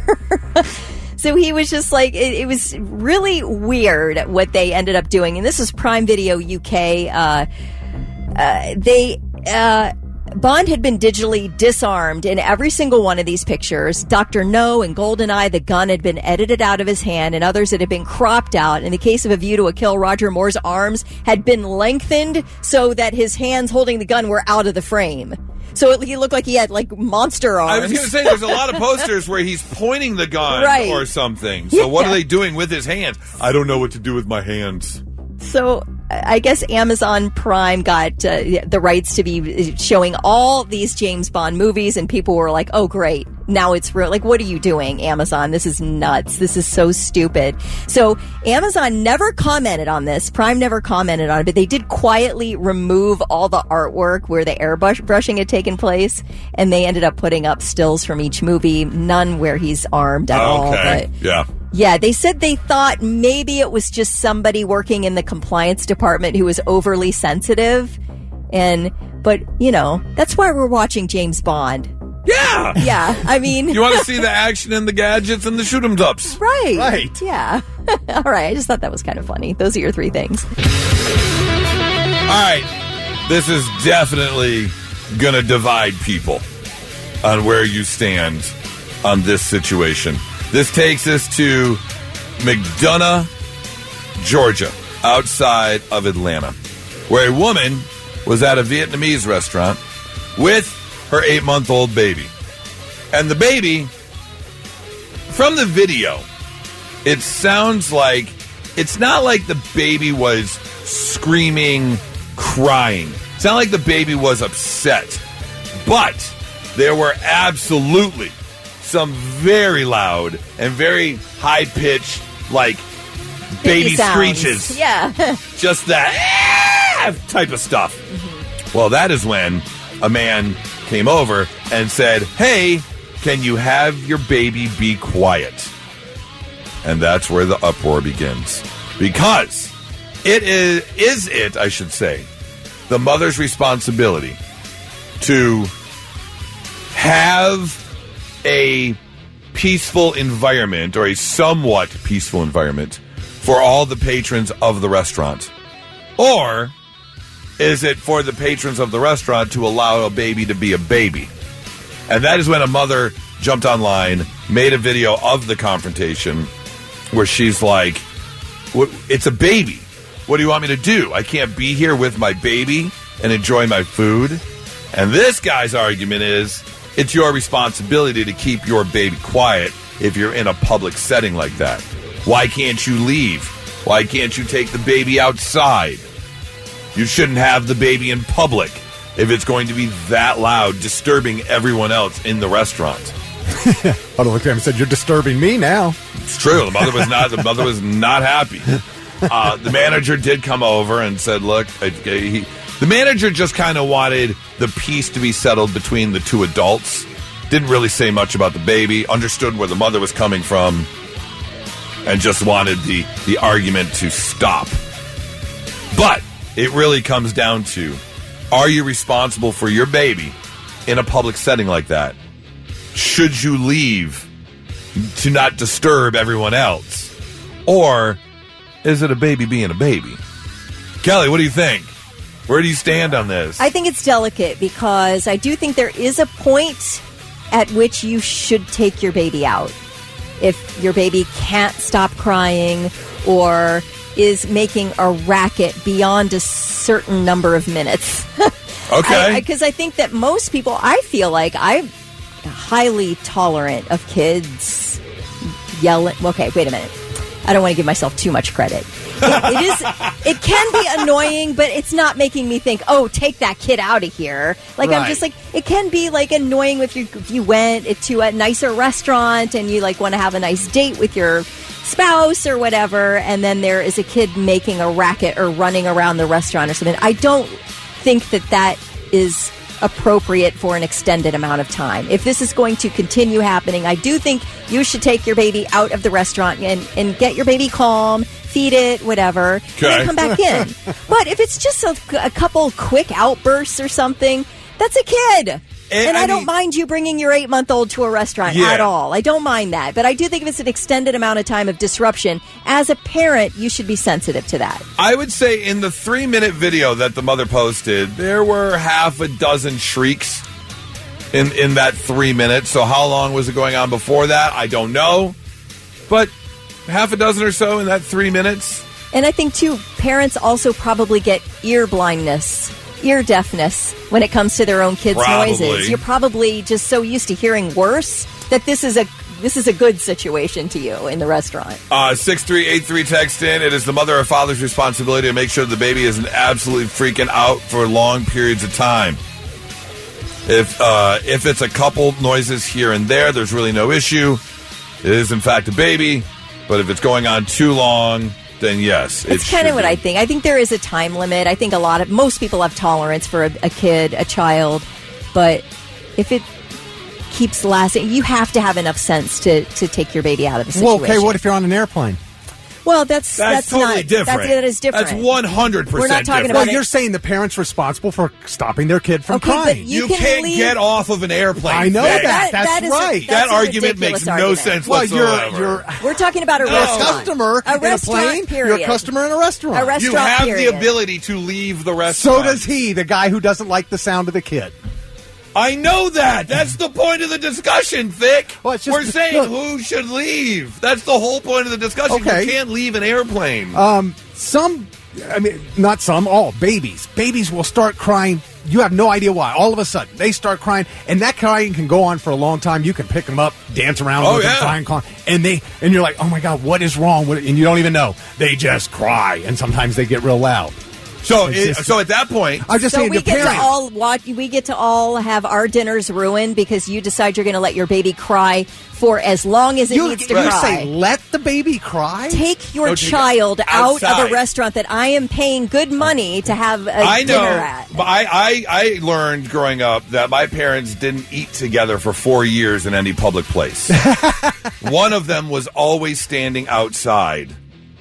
So he was just like, it was really weird what they ended up doing. And this is Prime Video UK. Bond had been digitally disarmed in every single one of these pictures. Dr. No and GoldenEye, the gun had been edited out of his hand, and others that had been cropped out. In the case of A View to a Kill, Roger Moore's arms had been lengthened so that his hands holding the gun were out of the frame. So he looked like he had like monster arms. I was going to say, there's a lot of posters where he's pointing the gun or something. So what are they doing with his hands? I don't know what to do with my hands. So I guess Amazon Prime got the rights to be showing all these James Bond movies, and people were like, oh, great. Now it's real. Like, what are you doing, Amazon? This is nuts. This is so stupid. So Amazon never commented on this. Prime never commented on it, but they did quietly remove all the artwork where the airbrushing had taken place, and they ended up putting up stills from each movie, none where he's armed at all. But yeah, they said they thought maybe it was just somebody working in the compliance department who was overly sensitive. But, you know, that's why we're watching James Bond. Yeah. Yeah, I mean... You want to see the action and the gadgets and the shoot-'em-ups. Right. Right. Yeah. All right, I just thought that was kind of funny. Those are your three things. All right. This is definitely going to divide people on where you stand on this situation. This takes us to McDonough, Georgia, outside of Atlanta, where a woman was at a Vietnamese restaurant with her 8-month-old baby. And the baby, from the video, it sounds like, it's not like the baby was screaming, crying. It's not like the baby was upset. But there were absolutely some very loud and very high-pitched, like, baby screeches. Yeah. Just that type of stuff. Mm-hmm. Well, that is when a man came over and said, hey, can you have your baby be quiet? And that's where the uproar begins. Because it is the mother's responsibility to have a peaceful environment, or a somewhat peaceful environment, for all the patrons of the restaurant? Or is it for the patrons of the restaurant to allow a baby to be a baby? And that is when a mother jumped online, made a video of the confrontation, where she's like, it's a baby. What do you want me to do? I can't be here with my baby and enjoy my food? And this guy's argument is, it's your responsibility to keep your baby quiet if you're in a public setting like that. Why can't you leave? Why can't you take the baby outside? You shouldn't have the baby in public if it's going to be that loud, disturbing everyone else in the restaurant. I looked at him and said, you're disturbing me now. It's true. The mother was not happy. The manager did come over and said, look, the manager just kind of wanted the peace to be settled between the two adults. Didn't really say much about the baby. Understood where the mother was coming from. And just wanted the argument to stop. But it really comes down to, are you responsible for your baby in a public setting like that? Should you leave to not disturb everyone else? Or is it a baby being a baby? Kelly, what do you think? Where do you stand on this? I think it's delicate because I do think there is a point at which you should take your baby out. If your baby can't stop crying or is making a racket beyond a certain number of minutes. Okay. Because I think that most people, I feel like I'm highly tolerant of kids yelling. Okay, wait a minute. I don't want to give myself too much credit. It can be annoying, but it's not making me think, oh, take that kid out of here. Like, right. I'm just like, it can be like annoying if you went to a nicer restaurant and you like want to have a nice date with your spouse or whatever, and then there is a kid making a racket or running around the restaurant or something. I don't think that is appropriate for an extended amount of time. If this is going to continue happening, I do think you should take your baby out of the restaurant and get your baby calm, feed it, whatever, and then come back in. But if it's just a couple quick outbursts or something, that's a kid. And I don't mind you bringing your 8-month-old to a restaurant at all. I don't mind that. But I do think if it's an extended amount of time of disruption, as a parent, you should be sensitive to that. I would say in the 3-minute video that the mother posted, there were half a dozen shrieks in that 3 minutes. So how long was it going on before that? I don't know. But half a dozen or so in that 3 minutes. And I think, too, parents also probably get ear blindness, ear deafness when it comes to their own kids' noises. You're probably just so used to hearing worse that this is a good situation to you in the restaurant. 6383 text in. It is the mother or father's responsibility to make sure the baby isn't absolutely freaking out for long periods of time. If it's a couple noises here and there, there's really no issue. It is in fact a baby, but if it's going on too long, then yes. It's kind of what I think. I think there is a time limit. I think most people have tolerance for a kid, a child, but if it keeps lasting, you have to have enough sense to take your baby out of the situation. Well, okay, what if you're on an airplane? Well, that's totally not, different. That is different. That's 100% We're not talking different. about Well, you're saying the parent's responsible for stopping their kid from crying. But you can't get off of an airplane. I know Vic. that. That's right. That argument makes no sense whatsoever. We're talking about a You're a restaurant. customer A in a restaurant, plane. period. You're a customer in a restaurant. A restaurant, You have period. the ability to leave the restaurant. So does he, the guy who doesn't like the sound of the kid. I know that. That's the point of the discussion, Vic. Well, it's just- We're saying look. who should leave. That's the whole point of the discussion. Okay. You can't leave an airplane. All babies. Babies will start crying. You have no idea why. All of a sudden, they start crying, and that crying can go on for a long time. You can pick them up, dance around with them, crying, and you're like, oh my God, what is wrong? And you don't even know. They just cry, and sometimes they get real loud. So at that point, I'm just saying, we get to all have our dinners ruined because you decide you're going to let your baby cry for as long as it needs to cry. You say let the baby cry? Take your child out of a restaurant that I am paying good money to have a dinner at. But I learned growing up that my parents didn't eat together for 4 years in any public place. One of them was always standing outside.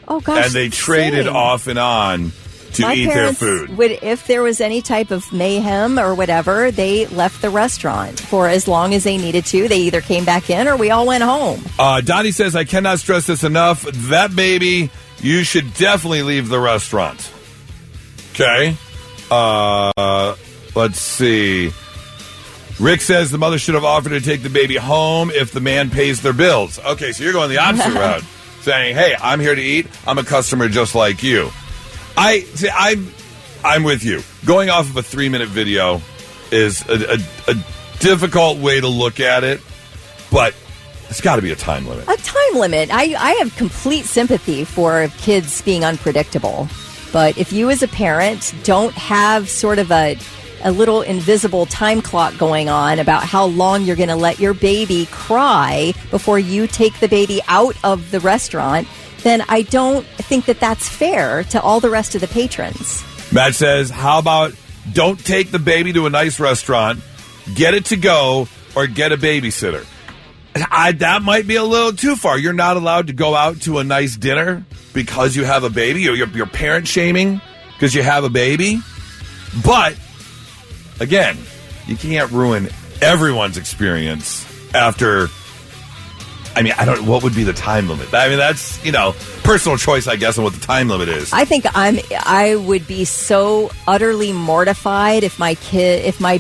Oh gosh, and they traded off and on to my eat parents their food. If there was any type of mayhem or whatever, they left the restaurant for as long as they needed to. They either came back in or we all went home. Donnie says, I cannot stress this enough. That baby, you should definitely leave the restaurant. Okay. Let's see. Rick says the mother should have offered to take the baby home if the man pays their bills. Okay, so you're going the opposite route. Saying, hey, I'm here to eat. I'm a customer just like you. I'm with you. Going off of a 3-minute video is a difficult way to look at it, but it's got to be a time limit. A time limit. I have complete sympathy for kids being unpredictable, but if you as a parent don't have sort of a little invisible time clock going on about how long you're going to let your baby cry before you take the baby out of the restaurant, then I don't think that that's fair to all the rest of the patrons. Matt says, how about don't take the baby to a nice restaurant, get it to go, or get a babysitter? That might be a little too far. You're not allowed to go out to a nice dinner because you have a baby, or you're parent shaming because you have a baby. But, again, you can't ruin everyone's experience after... what would be the time limit? That's, personal choice, I guess, on what the time limit is. I think I would be so utterly mortified if my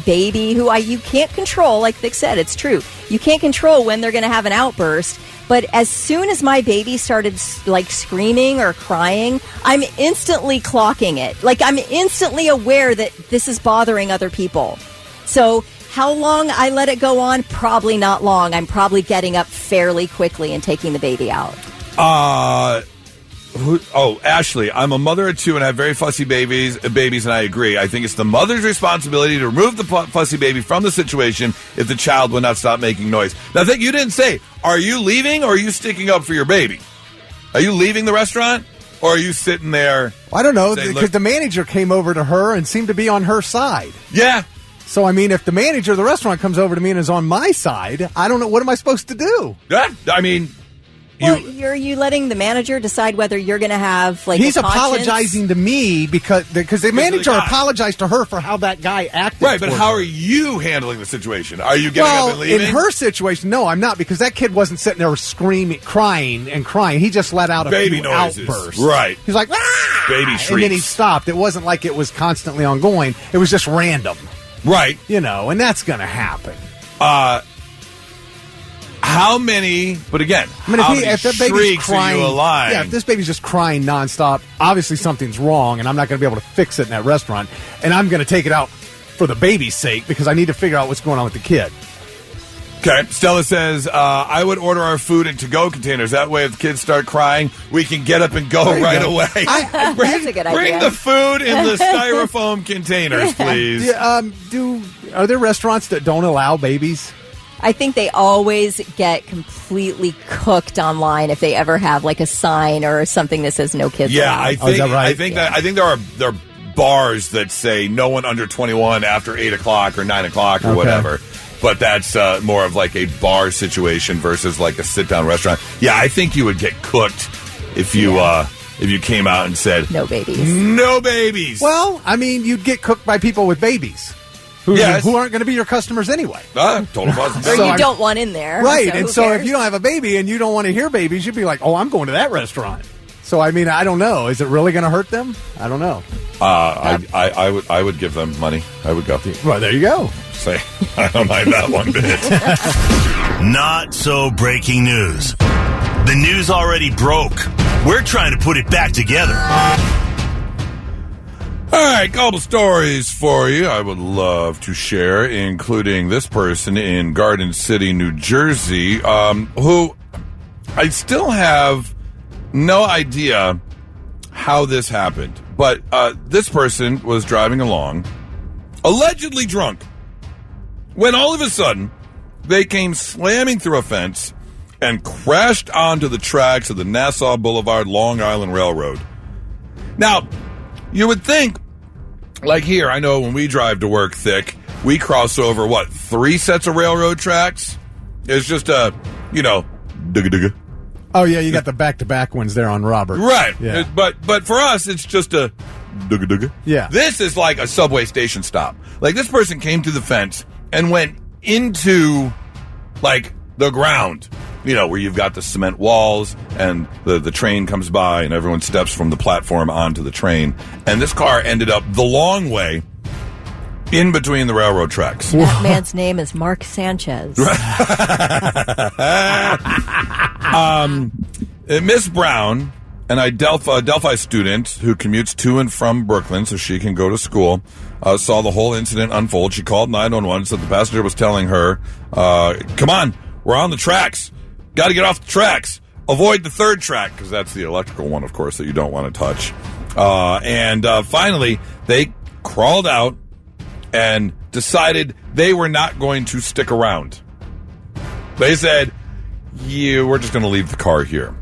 baby, who you can't control, like Vic said, it's true. You can't control when they're going to have an outburst. But as soon as my baby started screaming or crying, I'm instantly clocking it. I'm instantly aware that this is bothering other people. So how long I let it go on? Probably not long. I'm probably getting up fairly quickly and taking the baby out. Ashley, I'm a mother of 2 and I have very fussy babies, and I agree. I think it's the mother's responsibility to remove the fussy baby from the situation if the child will not stop making noise. Now, you didn't say, are you leaving or are you sticking up for your baby? Are you leaving the restaurant? Or are you sitting there? I don't know, saying, because the manager came over to her and seemed to be on her side. Yeah. So, I mean, if the manager of the restaurant comes over to me and is on my side, I don't know. What am I supposed to do? I mean... Are you letting the manager decide whether you're going to have, like, He's a conscience? apologizing to me because the manager apologized to her for how that guy acted. Right, but how are you handling the situation? Are you getting up and leaving? In her situation, no, I'm not, because that kid wasn't sitting there screaming, crying. He just let out a baby few noises. outbursts. Right. He's like, ah! Baby shrieks. And then he stopped. It wasn't like it was constantly ongoing. It was just random. Right. You know, and that's going to happen. How many? But again, I mean, if that baby's crying, are you alive? yeah, if this baby's just crying nonstop, obviously something's wrong, and I'm not going to be able to fix it in that restaurant. And I'm going to take it out for the baby's sake because I need to figure out what's going on with the kid. Okay. Stella says, I would order our food in to-go containers. That way, if the kids start crying, we can get up and go right away. That's a good idea. Bring the food in the styrofoam containers, please. Yeah, are there restaurants that don't allow babies? I think they always get completely cooked online if they ever have like a sign or something that says no kids allowed. I think, is that right? I think there are bars that say no one under 21 after 8 o'clock or 9 o'clock or whatever. But that's more of like a bar situation versus like a sit-down restaurant. Yeah, I think you would get cooked if you came out and said no babies. No babies. Well, I mean, you'd get cooked by people with babies. Who aren't going to be your customers anyway. Total positive. Or you don't want in there. Right, so and so if you don't have a baby and you don't want to hear babies, you'd be like, oh, I'm going to that restaurant. So, I mean, I don't know. Is it really going to hurt them? I don't know. I would give them money. I would go. Well, there you go. Say, I don't mind that one bit. Not so breaking news. The news already broke. We're trying to put it back together. All right, couple stories for you I would love to share, including this person in Garden City, New Jersey, who I still have no idea how this happened. But this person was driving along, allegedly drunk, when all of a sudden they came slamming through a fence and crashed onto the tracks of the Nassau Boulevard Long Island Railroad. Now, you would think, like here, I know when we drive to work thick, we cross over, 3 sets of railroad tracks? It's just digga-digga. Oh, yeah, you got the back-to-back ones there on Robert. Right. Yeah. But for us, it's just a digga-digga. Yeah. This is like a subway station stop. Like, this person came through the fence and went into, like, the ground. You know, where you've got the cement walls and the train comes by and everyone steps from the platform onto the train. And this car ended up the long way in between the railroad tracks. That man's name is Mark Sanchez. Miss Brown, an Delphi student who commutes to and from Brooklyn so she can go to school, saw the whole incident unfold. She called 911, said the passenger was telling her, come on, we're on the tracks. Got to get off the tracks. Avoid the third track, because that's the electrical one, of course, that you don't want to touch. And finally, they crawled out and decided they were not going to stick around. They said, we're just going to leave the car here.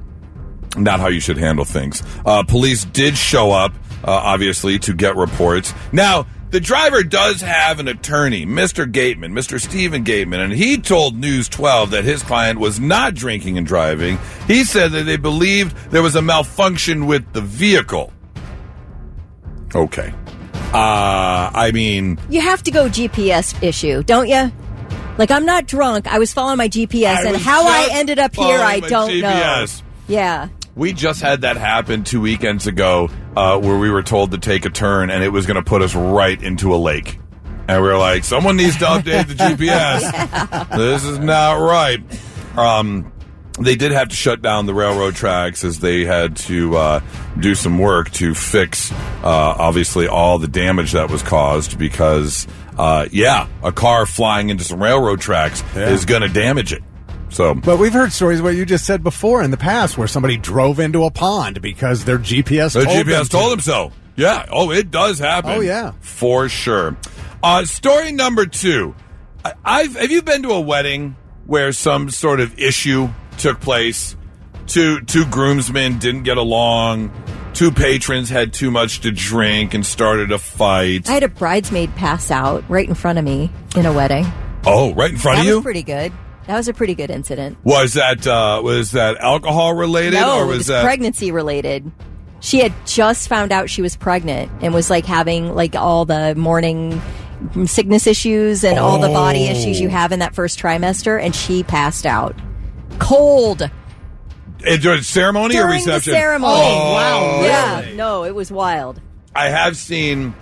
Not how you should handle things. Police did show up, obviously, to get reports. Now, the driver does have an attorney, Mr. Gateman, Mr. Stephen Gateman, and he told News 12 that his client was not drinking and driving. He said that they believed there was a malfunction with the vehicle. Okay. I mean... You have to go GPS issue, don't you? Like, I'm not drunk. I was following my GPS, and how I ended up here, I don't know. Yeah. We just had that happen 2 weekends ago where we were told to take a turn and it was going to put us right into a lake. And we were like, someone needs to update the GPS. Yeah. This is not right. They did have to shut down the railroad tracks as they had to do some work to fix, obviously, all the damage that was caused because, a car flying into some railroad tracks is going to damage it. So, but we've heard stories what you just said before in the past where somebody drove into a pond because their GPS told them so. Yeah. Oh, it does happen. Oh, yeah. For sure. Story number 2. Have you been to a wedding where some sort of issue took place two groomsmen didn't get along. Two patrons had too much to drink and started a fight. I had a bridesmaid pass out right in front of me in a wedding. Oh, right in front of you? That was pretty good. That was a pretty good incident. Was that alcohol related? No, or it was pregnancy related. She had just found out she was pregnant and was like having like all the morning sickness issues and all the body issues you have in that first trimester, and she passed out. Cold. During ceremony or reception? During the ceremony. Oh, wow. Yeah. Really? No, it was wild. I have seen,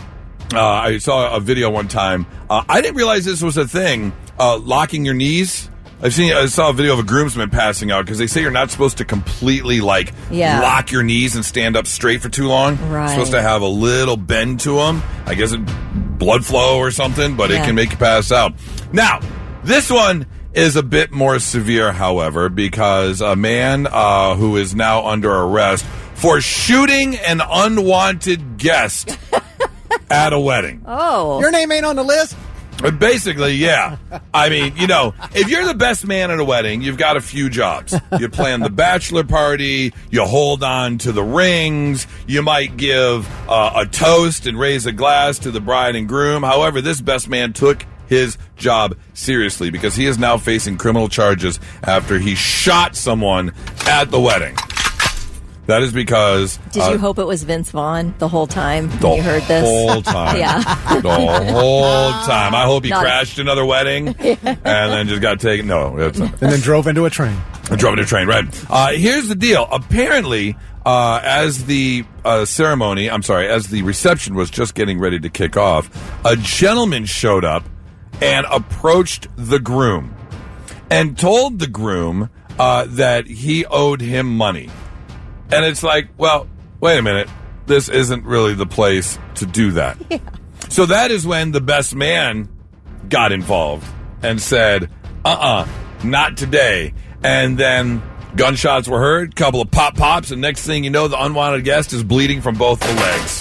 I saw a video one time. I didn't realize this was a thing, locking your knees. I saw a video of a groomsman passing out because they say you're not supposed to completely lock your knees and stand up straight for too long. Right. You're supposed to have a little bend to them. I guess blood flow or something, but it can make you pass out. Now, this one is a bit more severe, however, because a man who is now under arrest for shooting an unwanted guest at a wedding. Oh. Your name ain't on the list? Basically, yeah. I mean, if you're the best man at a wedding, you've got a few jobs. You plan the bachelor party, you hold on to the rings, you might give a toast and raise a glass to the bride and groom. However, this best man took his job seriously because he is now facing criminal charges after he shot someone at the wedding. That is because... Did you hope it was Vince Vaughn the whole time when you heard this? The whole time. Yeah. The whole time. I hope he crashed another wedding and then just got taken. No. That's not. And then drove into a train. Right. Here's the deal. Apparently, as the as the reception was just getting ready to kick off, a gentleman showed up and approached the groom and told the groom that he owed him money. And it's like, well, wait a minute. This isn't really the place to do that. Yeah. So that is when the best man got involved and said, not today. And then gunshots were heard, couple of pops, and next thing you know, the unwanted guest is bleeding from both the legs.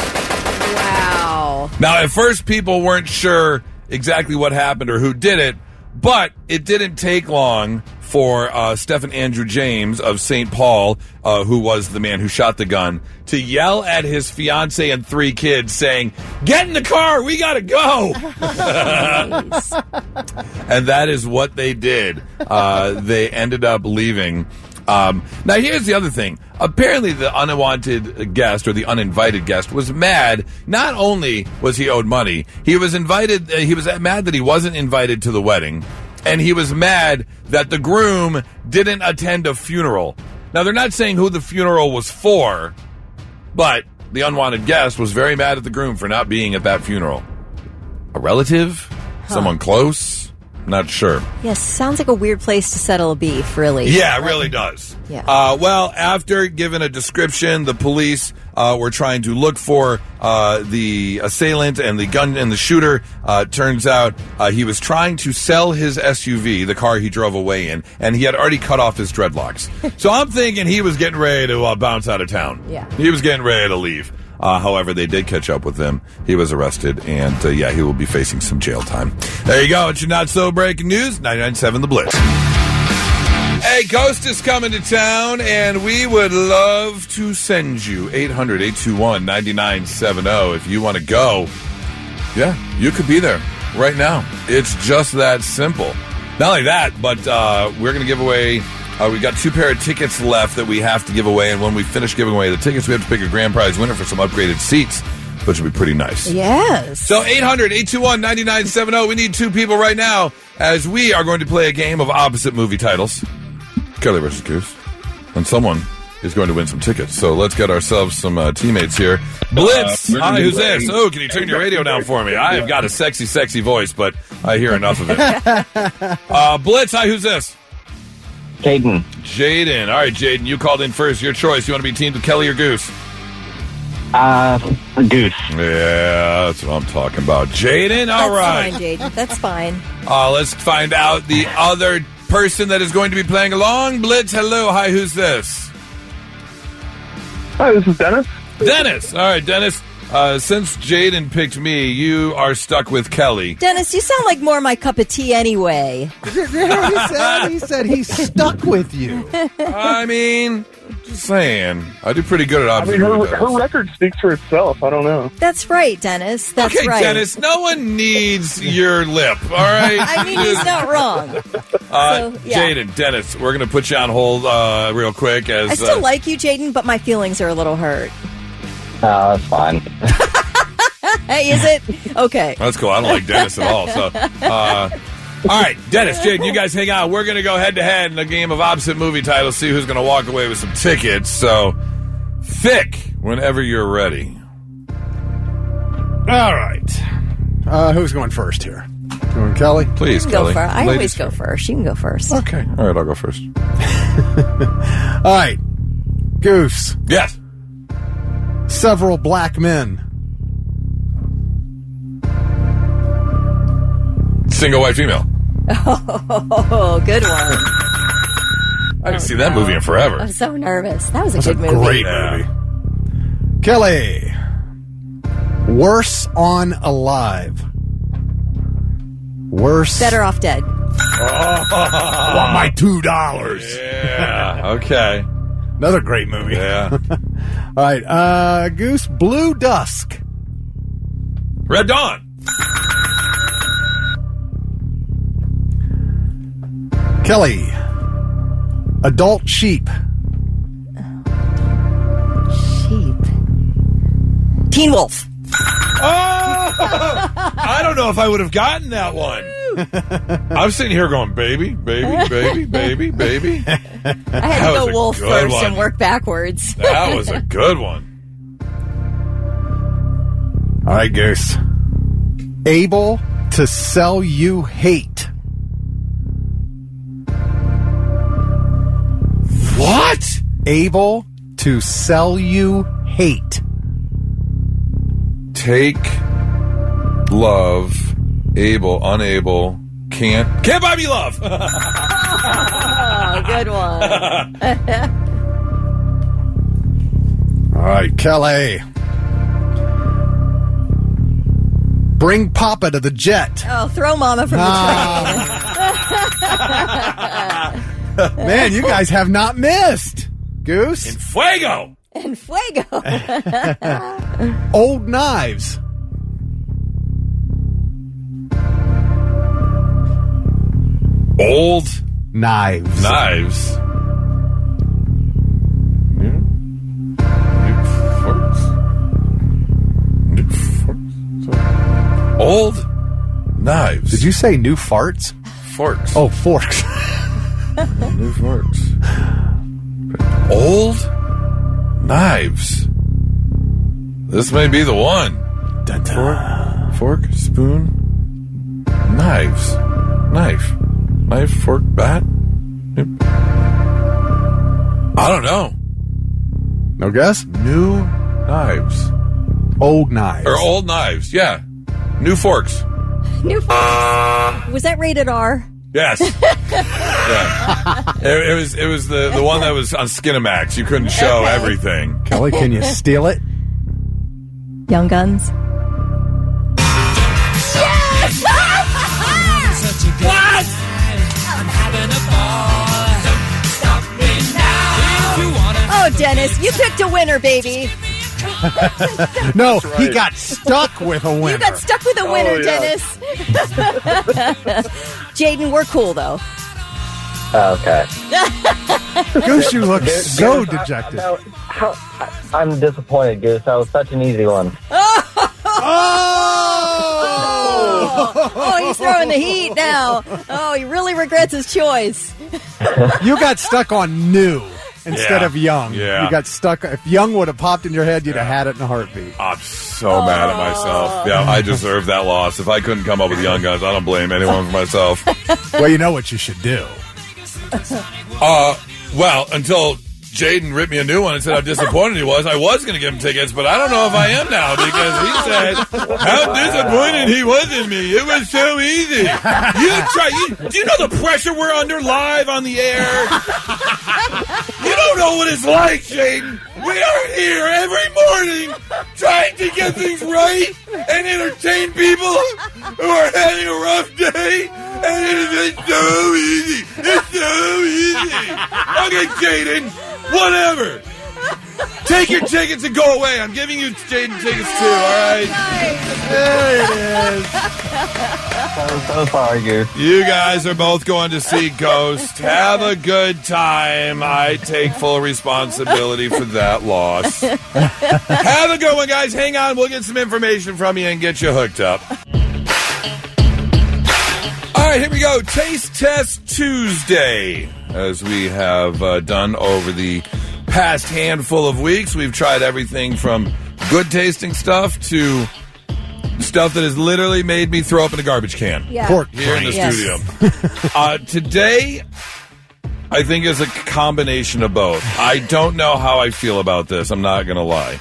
Wow. Now, at first, people weren't sure exactly what happened or who did it, but it didn't take long for Stephen Andrew James of St. Paul, who was the man who shot the gun, to yell at his fiance and 3 kids saying, "Get in the car, we gotta go!" And that is what they did. They ended up leaving. Now, here's the other thing. Apparently, the unwanted guest or the uninvited guest was mad. Not only was he owed money, he was invited. He was mad that he wasn't invited to the wedding. And he was mad that the groom didn't attend a funeral. Now, they're not saying who the funeral was for, but the unwanted guest was very mad at the groom for not being at that funeral. A relative? Someone close? Not sure. Yes, sounds like a weird place to settle a beef, really. Yeah, it really does. Yeah. Well, after giving a description, the police were trying to look for the assailant and the gun and the shooter. Turns out he was trying to sell his SUV, the car he drove away in, and he had already cut off his dreadlocks. So I'm thinking he was getting ready to bounce out of town. Yeah. He was getting ready to leave. However, they did catch up with him. He was arrested, and he will be facing some jail time. There you go. It's your Not So Breaking News, 99.7 The Blitz. Hey, Ghost is coming to town, and we would love to send you 800-821-9970 if you want to go. Yeah, you could be there right now. It's just that simple. Not only that, but we're going to give away... we've got 2 pair of tickets left that we have to give away, and when we finish giving away the tickets, we have to pick a grand prize winner for some upgraded seats, which will be pretty nice. Yes. So 800-821-9970. We need 2 people right now, as we are going to play a game of opposite movie titles. Kelly versus Goose. And someone is going to win some tickets. So let's get ourselves some teammates here. Blitz, hi, who's this? Oh, can you turn your radio down for me? I have got a sexy, sexy voice, but I hear enough of it. Blitz, hi, who's this? Jaden. All right, Jaden, you called in first. Your choice. You want to be teamed with Kelly or Goose? Goose. Yeah, that's what I'm talking about. Jaden, all right. That's fine, Jaden. That's fine. Let's find out the other person that is going to be playing along. Blitz, hello. Hi, who's this? Hi, this is Dennis. Dennis. All right, Dennis. Since Jaden picked me, you are stuck with Kelly. Dennis, you sound like more my cup of tea anyway. He said he's stuck with you. I mean, just saying. I do pretty good at opposite. Her record speaks for itself. I don't know. That's right, Dennis. That's okay, right. Dennis, no one needs your lip, all right? I mean, he's not wrong. Jaden, Dennis, we're going to put you on hold real quick. I still like you, Jaden, but my feelings are a little hurt. That's fine. Hey, is it? Okay. That's cool. I don't like Dennis at all. So, all right, Dennis, Jaden, you guys hang out. We're going to go head-to-head in a game of opposite movie titles, see who's going to walk away with some tickets. So, Thick, whenever you're ready. All right. Who's going first here? Going Kelly? Please, Go Kelly. first. I always go first. You can go first. Okay. All right, I'll go first. All right. Goose. Yes. Several black men. Single white female. Oh, good one. I haven't seen that movie in forever. I'm so nervous. That was a That's good a movie. great movie. Kelly. Worse on Alive. Worse. Better Off Dead. Want my $2. Yeah. Okay. Another great movie. Yeah. All right. Goose. Blue Dusk. Red Dawn. Kelly. Adult Sheep. Sheep. Teen Wolf. Oh! I don't know if I would have gotten that one. I'm sitting here going, baby, baby, baby, baby, baby. I had to go wolf first and work backwards. That was a good one. All right, Goose. Able to Sell You Hate. What? Able to Sell You Hate. Take, love, able, unable, can't buy me love. Oh, good one. All right, Kelly. Bring Papa to the jet. Oh, throw Mama from the train. Man, you guys have not missed. Goose. In fuego. And fuego. Old Knives. Old Knives. Knives. New forks. New forks. Old Knives. Did you say new farts? Forks. Oh, forks. New forks. Old Knives. This may be the one. Fork, spoon, knives. Knife, fork, bat. I don't know. No guess? New knives. Old Knives. Or old knives, yeah. New forks. New Forks. Was that rated R? Yes. Yeah. It was the one that was on Skinamax. You couldn't show everything. Kelly, can you steal it? Young Guns. Yes! What? I'm having a ball. Stop me now. If you wanna Oh, Dennis, you picked a winner, baby. No, he got stuck with a winner. You got stuck with a winner, yeah. Dennis. Jaden, we're cool, though. Okay. Goose, you look so dejected. I'm disappointed, Goose. That was such an easy one. Oh, he's throwing the heat now. Oh, he really regrets his choice. You got stuck on new instead of young. Yeah. You got stuck. If young would have popped in your head, you'd have had it in a heartbeat. I'm so mad at myself. Yeah, I deserve that loss. If I couldn't come up with Young Guns, I don't blame anyone for myself. Well, you know what you should do. Well, until Jaden ripped me a new one and said how disappointed he was going to give him tickets, but I don't know if I am now because he said how disappointed he was in me. It was so easy. Do you know the pressure we're under live on the air? You don't know what it's like, Jaden. We are here every morning trying to get things right and entertain people who are having a rough day. And it's so easy. It's so easy. Okay, Jaden, whatever. Take your tickets and go away. I'm giving you Jaden tickets too, all right? There it is. So sorry, Goose. You guys are both going to see Ghost. Have a good time. I take full responsibility for that loss. Have a good one, guys. Hang on. We'll get some information from you and get you hooked up. All right, here we go. Taste Test Tuesday. As we have done over the past handful of weeks, we've tried everything from good tasting stuff to stuff that has literally made me throw up in a garbage can. Yeah. Pork Here in the brain. studio. Today, I think is a combination of both. I don't know how I feel about this. I'm not going to lie.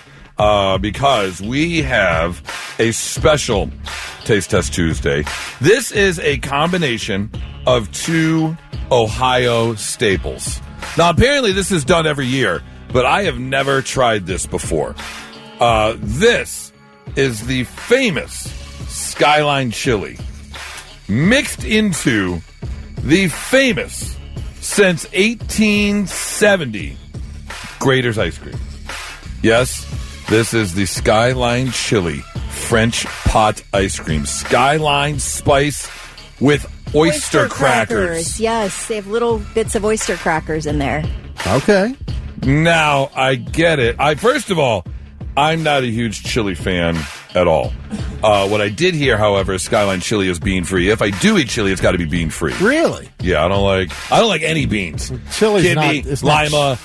Because we have a special Taste Test Tuesday. This is a combination of two Ohio staples. Now, apparently this is done every year, but I have never tried this before. This is the famous Skyline Chili mixed into the famous, since 1870, Grater's ice cream. Yes, this is the Skyline Chili French pot ice cream. Skyline spice with oyster crackers. Yes, they have little bits of oyster crackers in there. Okay. Now, I get it. First of all, I'm not a huge chili fan at all. What I did hear, however, is Skyline Chili is bean free. If I do eat chili, it's got to be bean free. Really? Yeah, I don't like any beans. Chili's Kidney, not. It's not lima,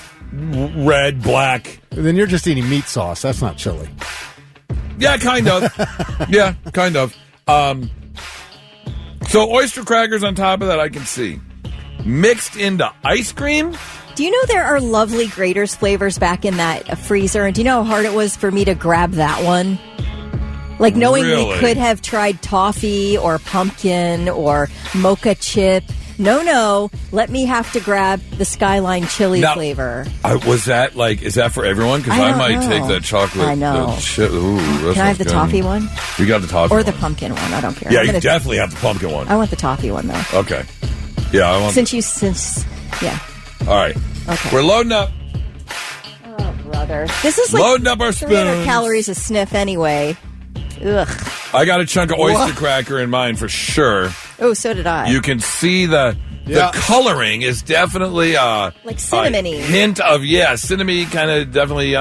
red, black. Then you're just eating meat sauce. That's not chili. Yeah, kind of. Yeah, kind of. So oyster crackers on top of that, I can see. Mixed into ice cream? Do you know there are lovely Grater's flavors back in that freezer? And do you know how hard it was for me to grab that one? Like knowing Really? we could have tried toffee or pumpkin or mocha chip. No, let me have to grab the Skyline chili Now, flavor. Was that is that for everyone? Because I I don't might know. take that chocolate. I know. Ooh, that Can I have sounds the good. toffee one? You got the toffee Or one. the pumpkin one? I don't care. Yeah, I'm you gonna- definitely have the pumpkin one. I want the toffee one, though. Okay. Yeah, I want Yeah. All right. Okay. We're loading up. Oh, brother. This is like Loading up our 300 spoons. calories a sniff anyway. Ugh. I got a chunk of oyster cracker in mine for sure. Oh, so did I. You can see the coloring is definitely Like cinnamony. a hint of cinnamony, kind of definitely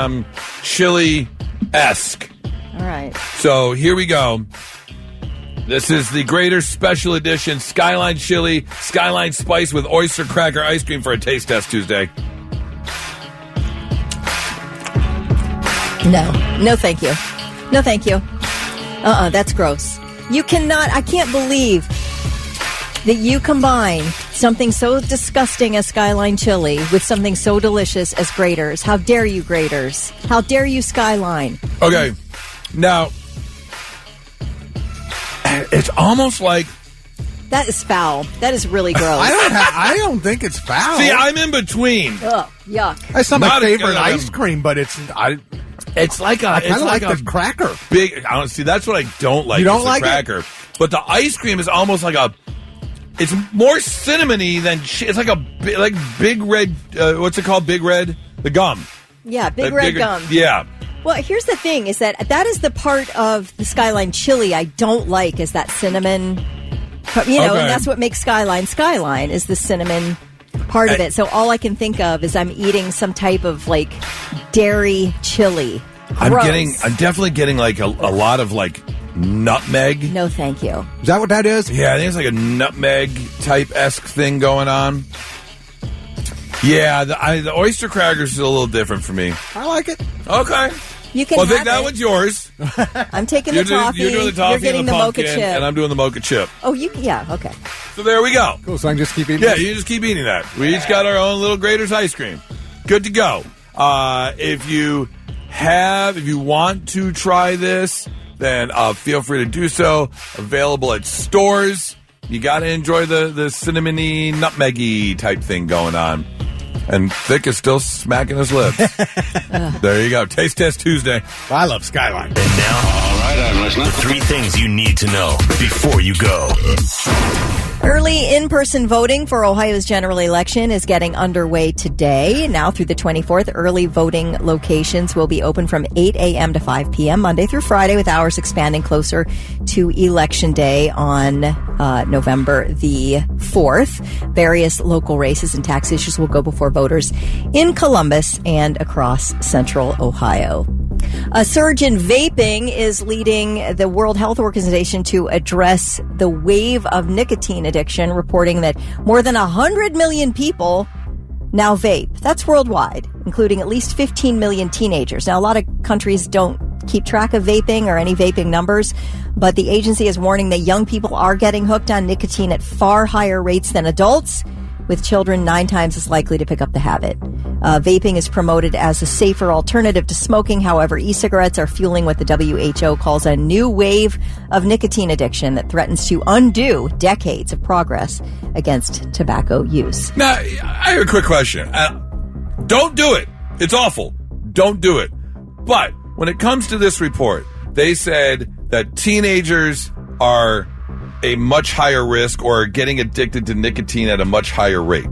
chili-esque. All right. So here we go. This is the Grater Special Edition Skyline Chili Skyline Spice with oyster cracker ice cream for a Taste Test Tuesday. No, thank you. No, thank you. That's gross. You cannot, I can't believe that you combine something so disgusting as Skyline Chili with something so delicious as Grater's. How dare you, Grater's? How dare you, Skyline? Okay, now, it's almost like... That is foul. That is really gross. I don't think it's foul. See, I'm in between. Ugh, yuck. It's not my Not favorite as- ice cream, but it's like a... I kind it's of like a the cracker. big... I don't see. That's what I don't like. You don't is the like it? cracker. But the ice cream is almost like a... It's more cinnamony than... It's like a big red... what's it called? Big red? The gum. Yeah, big Like red bigger- gum. Yeah. Well, here's the thing, is that is the part of the Skyline Chili I don't like, is that cinnamon, Okay. and that's what makes Skyline, is the cinnamon part of it. So all I can think of is I'm eating some type of, dairy chili. Gross. I'm definitely getting, a lot of, nutmeg. No, thank you. Is that what that is? Yeah, I think it's like a nutmeg type-esque thing going on. Yeah, the oyster crackers is a little different for me. I like it. Okay. You can Well, I think have that it. one's yours. I'm taking You're the toffee. doing the toffee You're getting and the the mocha pumpkin, chip. and I'm doing the mocha chip. Oh, okay. So there we go. Cool, so I can just keep eating Yeah, it? you just keep eating that. We each got our own little Grater's ice cream. Good to go. If you want to try this, then feel free to do so. Available at stores. You got to enjoy the cinnamony, nutmeggy type thing going on. And Thick is still smacking his lips. There you go. Taste Test Tuesday. I love Skyline. And now, all right, I'm listening. The 3 things you need to know before you go. Early in-person voting for Ohio's general election is getting underway today. Now through the 24th, early voting locations will be open from 8 a.m. to 5 p.m. Monday through Friday, with hours expanding closer to Election Day on November the 4th. Various local races and tax issues will go before voters in Columbus and across central Ohio. A surge in vaping is leading the World Health Organization to address the wave of nicotine addiction, reporting that more than 100 million people now vape. That's worldwide, including at least 15 million teenagers. Now, a lot of countries don't keep track of vaping or any vaping numbers, but the agency is warning that young people are getting hooked on nicotine at far higher rates than adults, with children 9 times as likely to pick up the habit. Vaping is promoted as a safer alternative to smoking. However, e-cigarettes are fueling what the WHO calls a new wave of nicotine addiction that threatens to undo decades of progress against tobacco use. Now, I have a quick question. Don't do it. It's awful. Don't do it. But when it comes to this report, they said that teenagers are a much higher risk or getting addicted to nicotine at a much higher rate.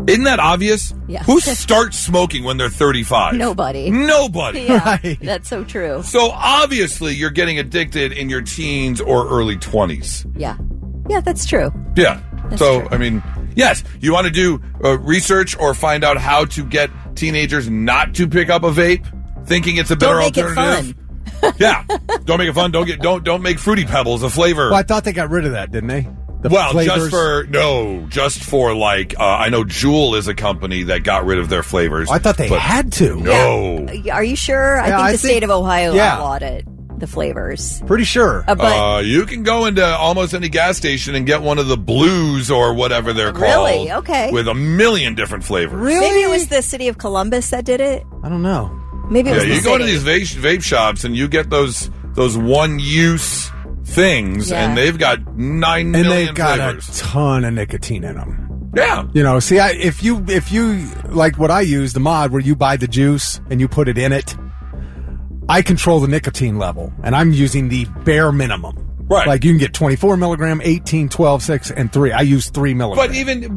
Isn't that obvious? Yeah. Who starts smoking when they're 35? Nobody. Yeah, right. That's so true. So obviously you're getting addicted in your teens or early 20s. Yeah. Yeah, that's true. Yeah. That's so, true. I mean, yes, you want to do research or find out how to get teenagers not to pick up a vape, thinking it's a better Don't make alternative. it fun. Yeah. Don't make it fun. Don't make Fruity Pebbles a flavor. Well, I thought they got rid of that, didn't they? Just for like, I know Juul is a company that got rid of their flavors. I thought they had to. No. Are you sure? I think the state of Ohio outlawed it, the flavors. Pretty sure. But you can go into almost any gas station and get one of the blues or whatever they're called. Really? Okay. With a million different flavors. Really? Maybe it was the city of Columbus that did it. I don't know. Maybe it was the you go to city. these vape shops and you get those one-use things, and they've got 9 million and they've got flavors. a ton of nicotine in them. Yeah. You know, see, if you like what I use, the mod where you buy the juice and you put it in it, I control the nicotine level, and I'm using the bare minimum. Right. Like you can get 24 milligram, 18, 12, 6, and 3. I use 3 milligrams.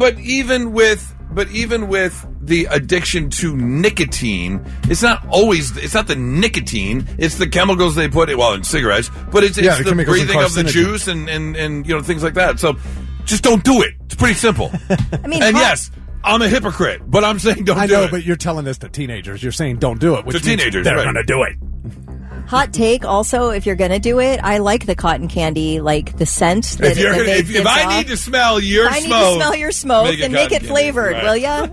But even with the addiction to nicotine, it's not the nicotine, it's the chemicals they put in cigarettes, but it's the breathing of the juice and things like that. So just don't do it. It's pretty simple. Yes, I'm a hypocrite, but I'm saying don't do it. I know, but you're telling this to teenagers. You're saying don't do it, which to teenagers, they're right. going to do it. Hot take also, if you're going to do it, I like the cotton candy, like the scent. That If I need to smell your smoke, then make it flavored, right. will ya?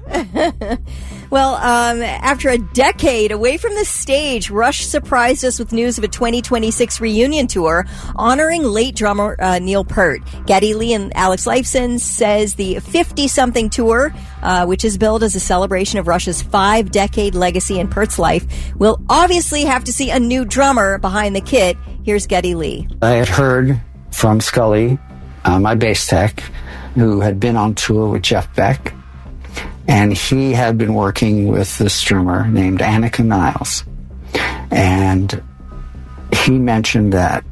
Well, after a decade away from the stage, Rush surprised us with news of a 2026 reunion tour honoring late drummer Neil Peart. Geddy Lee and Alex Lifeson says the 50-something tour, which is billed as a celebration of Rush's 5-decade legacy in Peart's life, will obviously have to see a new drummer behind the kit. Here's Geddy Lee. I had heard from Scully, my bass tech, who had been on tour with Jeff Beck, and he had been working with this drummer named Annika Niles. And he mentioned that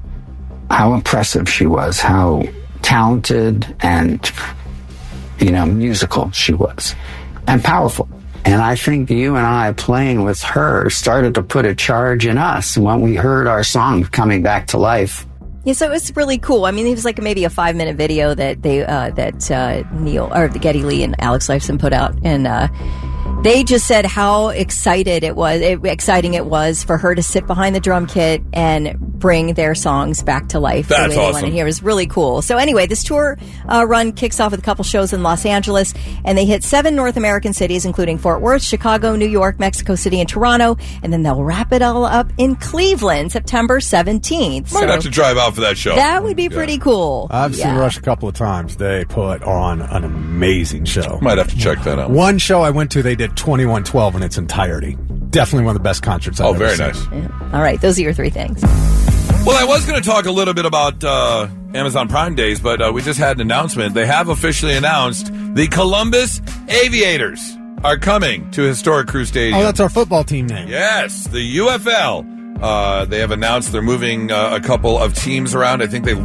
how impressive she was, how talented and, musical she was, and powerful. And I think you and I playing with her started to put a charge in us when we heard our song coming back to life. Yeah, so it was really cool. I mean, it was like maybe a 5-minute video that Neil or Geddy Lee and Alex Lifeson put out, and they just said how exciting it was for her to sit behind the drum kit and bring their songs back to life. That's awesome. It was really cool. So anyway, this tour run kicks off with a couple shows in Los Angeles, and they hit 7 North American cities, including Fort Worth, Chicago, New York, Mexico City, and Toronto, and then they'll wrap it all up in Cleveland, September 17th. Might have to drive out for that show. That would be pretty cool. I've seen Rush a couple of times. They put on an amazing show. Might have to check that out. One show I went to, they did 2112 in its entirety. Definitely one of the best concerts I've ever seen. Nice. Yeah. All right, those are your 3 things. Well, I was going to talk a little bit about Amazon Prime days, but we just had an announcement. They have officially announced the Columbus Aviators are coming to historic Crew Stadium. Oh, that's our football team name. Yes, the UFL. They have announced they're moving a couple of teams around. I think they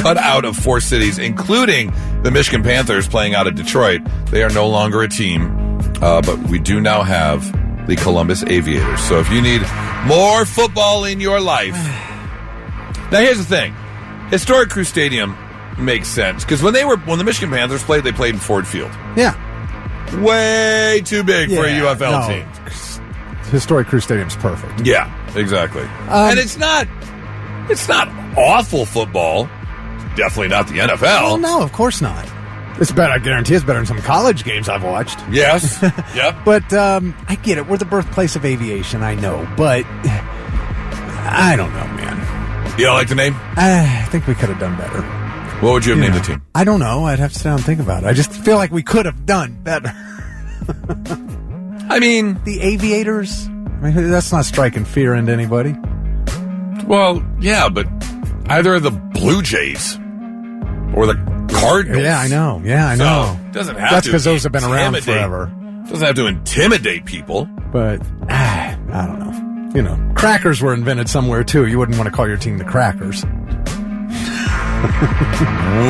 cut out of 4 cities, including the Michigan Panthers playing out of Detroit. They are no longer a team, but we do now have the Columbus Aviators. So if you need more football in your life, now here's the thing: historic Crew Stadium makes sense because when the Michigan Panthers played, they played in Ford Field. Yeah, way too big for a UFL team. Historic Crew Stadium's perfect. Yeah, exactly. And it's not awful football. Definitely not the NFL. Well, no, of course not. It's better. I guarantee it's better than some college games I've watched. Yes. Yep. But I get it. We're the birthplace of aviation. I know, but I don't know, man. You don't like the name? I think we could have done better. What would you have named the team? I don't know. I'd have to sit down and think about it. I just feel like we could have done better. I mean, the Aviators. I mean, that's not striking fear into anybody. Well, yeah, but either the Blue Jays or the Cardinals. Yeah, I know. It doesn't have That's to. because those have been around intimidate- forever. Doesn't have to intimidate people. But I don't know. You know, crackers were invented somewhere too. You wouldn't want to call your team the Crackers.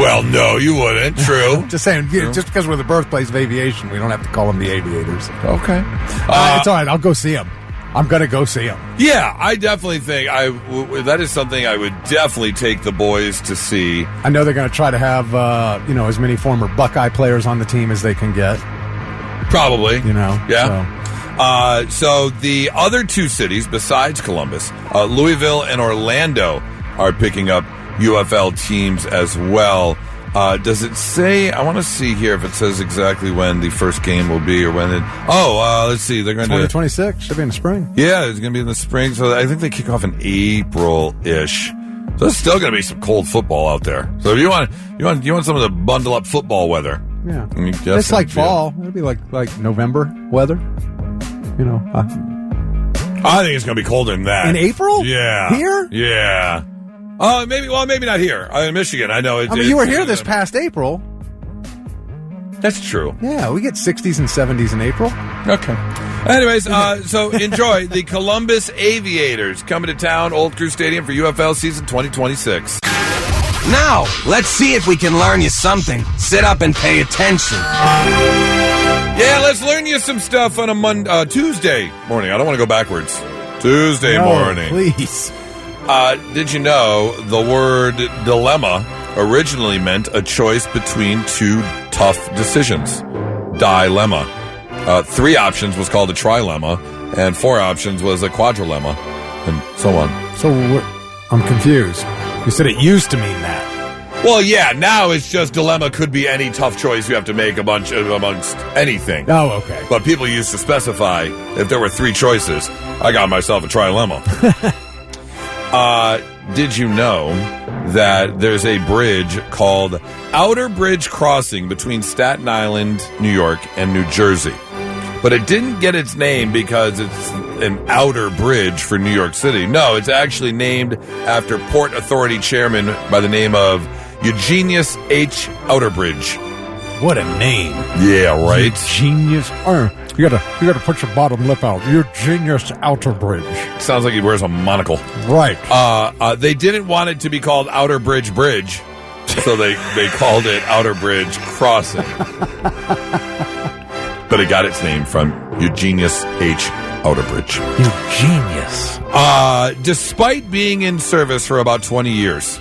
Well, no, you wouldn't. True. Just saying. True. Just because we're the birthplace of aviation, we don't have to call them the Aviators. Okay. It's all right. I'll go see them. I'm going to go see them. Yeah, I definitely think that is something I would definitely take the boys to see. I know they're going to try to have as many former Buckeye players on the team as they can get. Probably. Yeah. So the other 2 cities besides Columbus, Louisville and Orlando, are picking up UFL teams as well. Does it say? I want to see here if it says exactly when the first game will be or when it. Let's see. They're going to 2026. Should be in the spring. Yeah, it's going to be in the spring. So I think they kick off in April-ish. So there's still going to be some cold football out there. So if you want some of the bundle up football weather. Yeah, it's like fall. It'll be like November weather. You know. I think it's going to be colder than that in April. Yeah, here. Yeah. Oh, maybe not here. In Michigan, I know. You were here this past April. That's true. Yeah, we get 60s and 70s in April. Okay. Anyways, so enjoy the Columbus Aviators coming to town, Old Crew Stadium for UFL season 2026. Now, let's see if we can learn you something. Sit up and pay attention. Yeah, let's learn you some stuff on a Tuesday morning. I don't want to go backwards. Tuesday morning. Please. Did you know the word dilemma originally meant a choice between 2 tough decisions? Dilemma. 3 options was called a trilemma, and 4 options was a quadrilemma, and so on. So I'm confused. You said it used to mean that. Well, yeah, now it's just dilemma could be any tough choice you have to make amongst anything. Oh, okay. But people used to specify if there were 3 choices. I got myself a trilemma. Did you know that there's a bridge called Outer Bridge Crossing between Staten Island, New York, and New Jersey? But it didn't get its name because it's an outer bridge for New York City. No, it's actually named after Port Authority chairman by the name of Eugenius H. Outerbridge. What a name. Yeah, right? Eugenius. You gotta put your bottom lip out. Eugenius Outerbridge. Sounds like he wears a monocle. Right. They didn't want it to be called Outer Bridge Bridge, so they called it Outer Bridge Crossing. But it got its name from Eugenius H. Outerbridge. Eugenius. Despite being in service for about 20 years,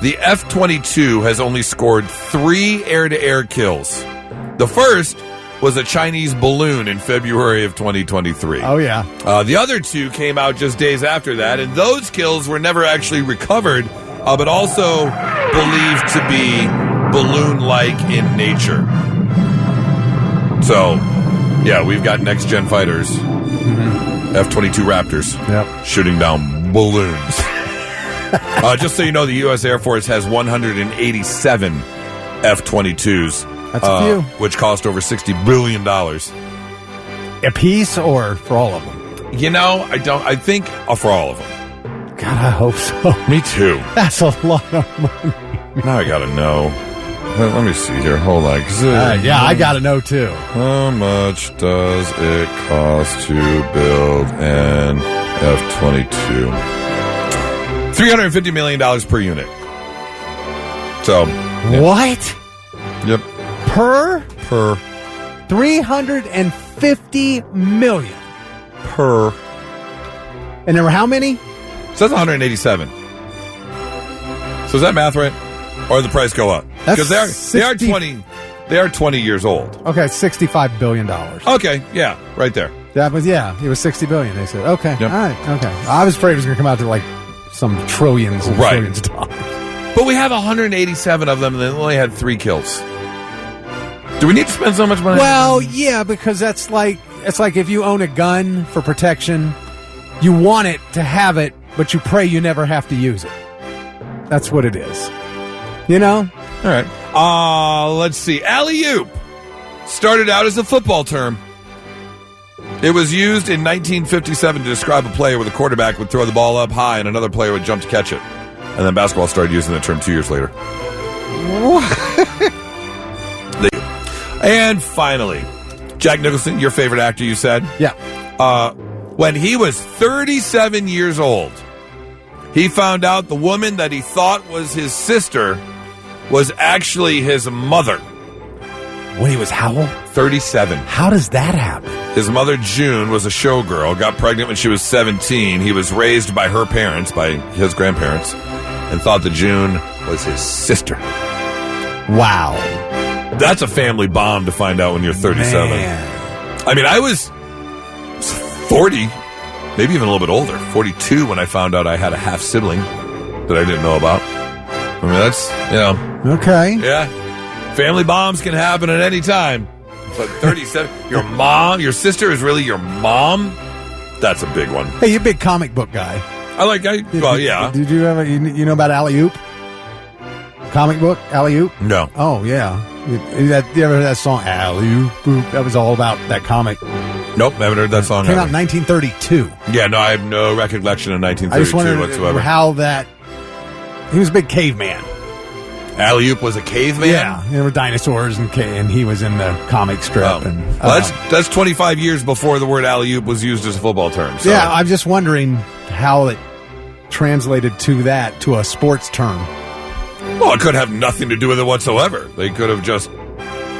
the F-22 has only scored 3 air-to-air kills. The first was a Chinese balloon in February of 2023. Oh, yeah. The other 2 came out just days after that, and those kills were never actually recovered, but also believed to be balloon-like in nature. So, yeah, we've got next-gen fighters, F-22 Raptors, shooting down balloons. Just so you know, the U.S. Air Force has 187 F-22s. That's a few. Which cost over $60 billion. A piece or for all of them? You know, I think for all of them. God, I hope so. Me too. That's a lot of money. Now I gotta know. Let me see here. Hold on. Yeah, I gotta know too. How much does it cost to build an F-22? $350 million per unit. So. Yeah. What? Yep. Per? 350 million. Per. And there were how many? It says 187. So is that math right? Or did the price go up? Because they are 20 years old. Okay, $65 billion. Okay, yeah, right there. That was it was $60 billion. They said, okay, Yep. all right, okay. I was afraid it was going to come out to like some trillions and trillions of dollars. But we have 187 of them, and they only had 3 kills. Do we need to spend so much money? Well, yeah, because it's like if you own a gun for protection, you want it to have it, but you pray you never have to use it. That's what it is. You know? All right. Let's see. Alley-oop started out as a football term. It was used in 1957 to describe a player where the quarterback would throw the ball up high and another player would jump to catch it. And then basketball started using the term 2 years later. And finally, Jack Nicholson, your favorite actor, you said? Yeah. When he was 37 years old, he found out the woman that he thought was his sister was actually his mother. When he was how old? 37. How does that happen? His mother, June, was a showgirl, got pregnant when she was 17. He was raised by her parents, by his grandparents, and thought that June was his sister. Wow. That's a family bomb to find out when you're 37. Man. I mean, I was 40, maybe even a little bit older, 42 when I found out I had a half sibling that I didn't know about. I mean, that's, Okay. Yeah. Family bombs can happen at any time. But 37, your sister is really your mom? That's a big one. Hey, you're a big comic book guy. Yeah. Did you ever, you know about Alley-oop? Comic book, Alley-oop? No. Oh, yeah. You ever heard that song, Alley-oop? That was all about that comic. Nope, haven't heard that song. Came out in 1932. Yeah, no, I have no recollection of 1932 I just wondered whatsoever. how that... He was a big caveman. Alley-oop was a caveman? Yeah, there were dinosaurs, and he was in the comic strip. Oh. And Well, that's 25 years before the word alley-oop was used as a football term. So. Yeah, I'm just wondering how it translated to a sports term. Well, it could have nothing to do with it whatsoever. They could have just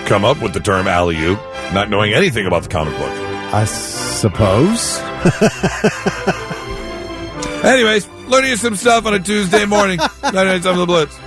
come up with the term alley-oop, not knowing anything about the comic book. I suppose. Anyways, learning you some stuff on a Tuesday morning. 99.7 The Blitz.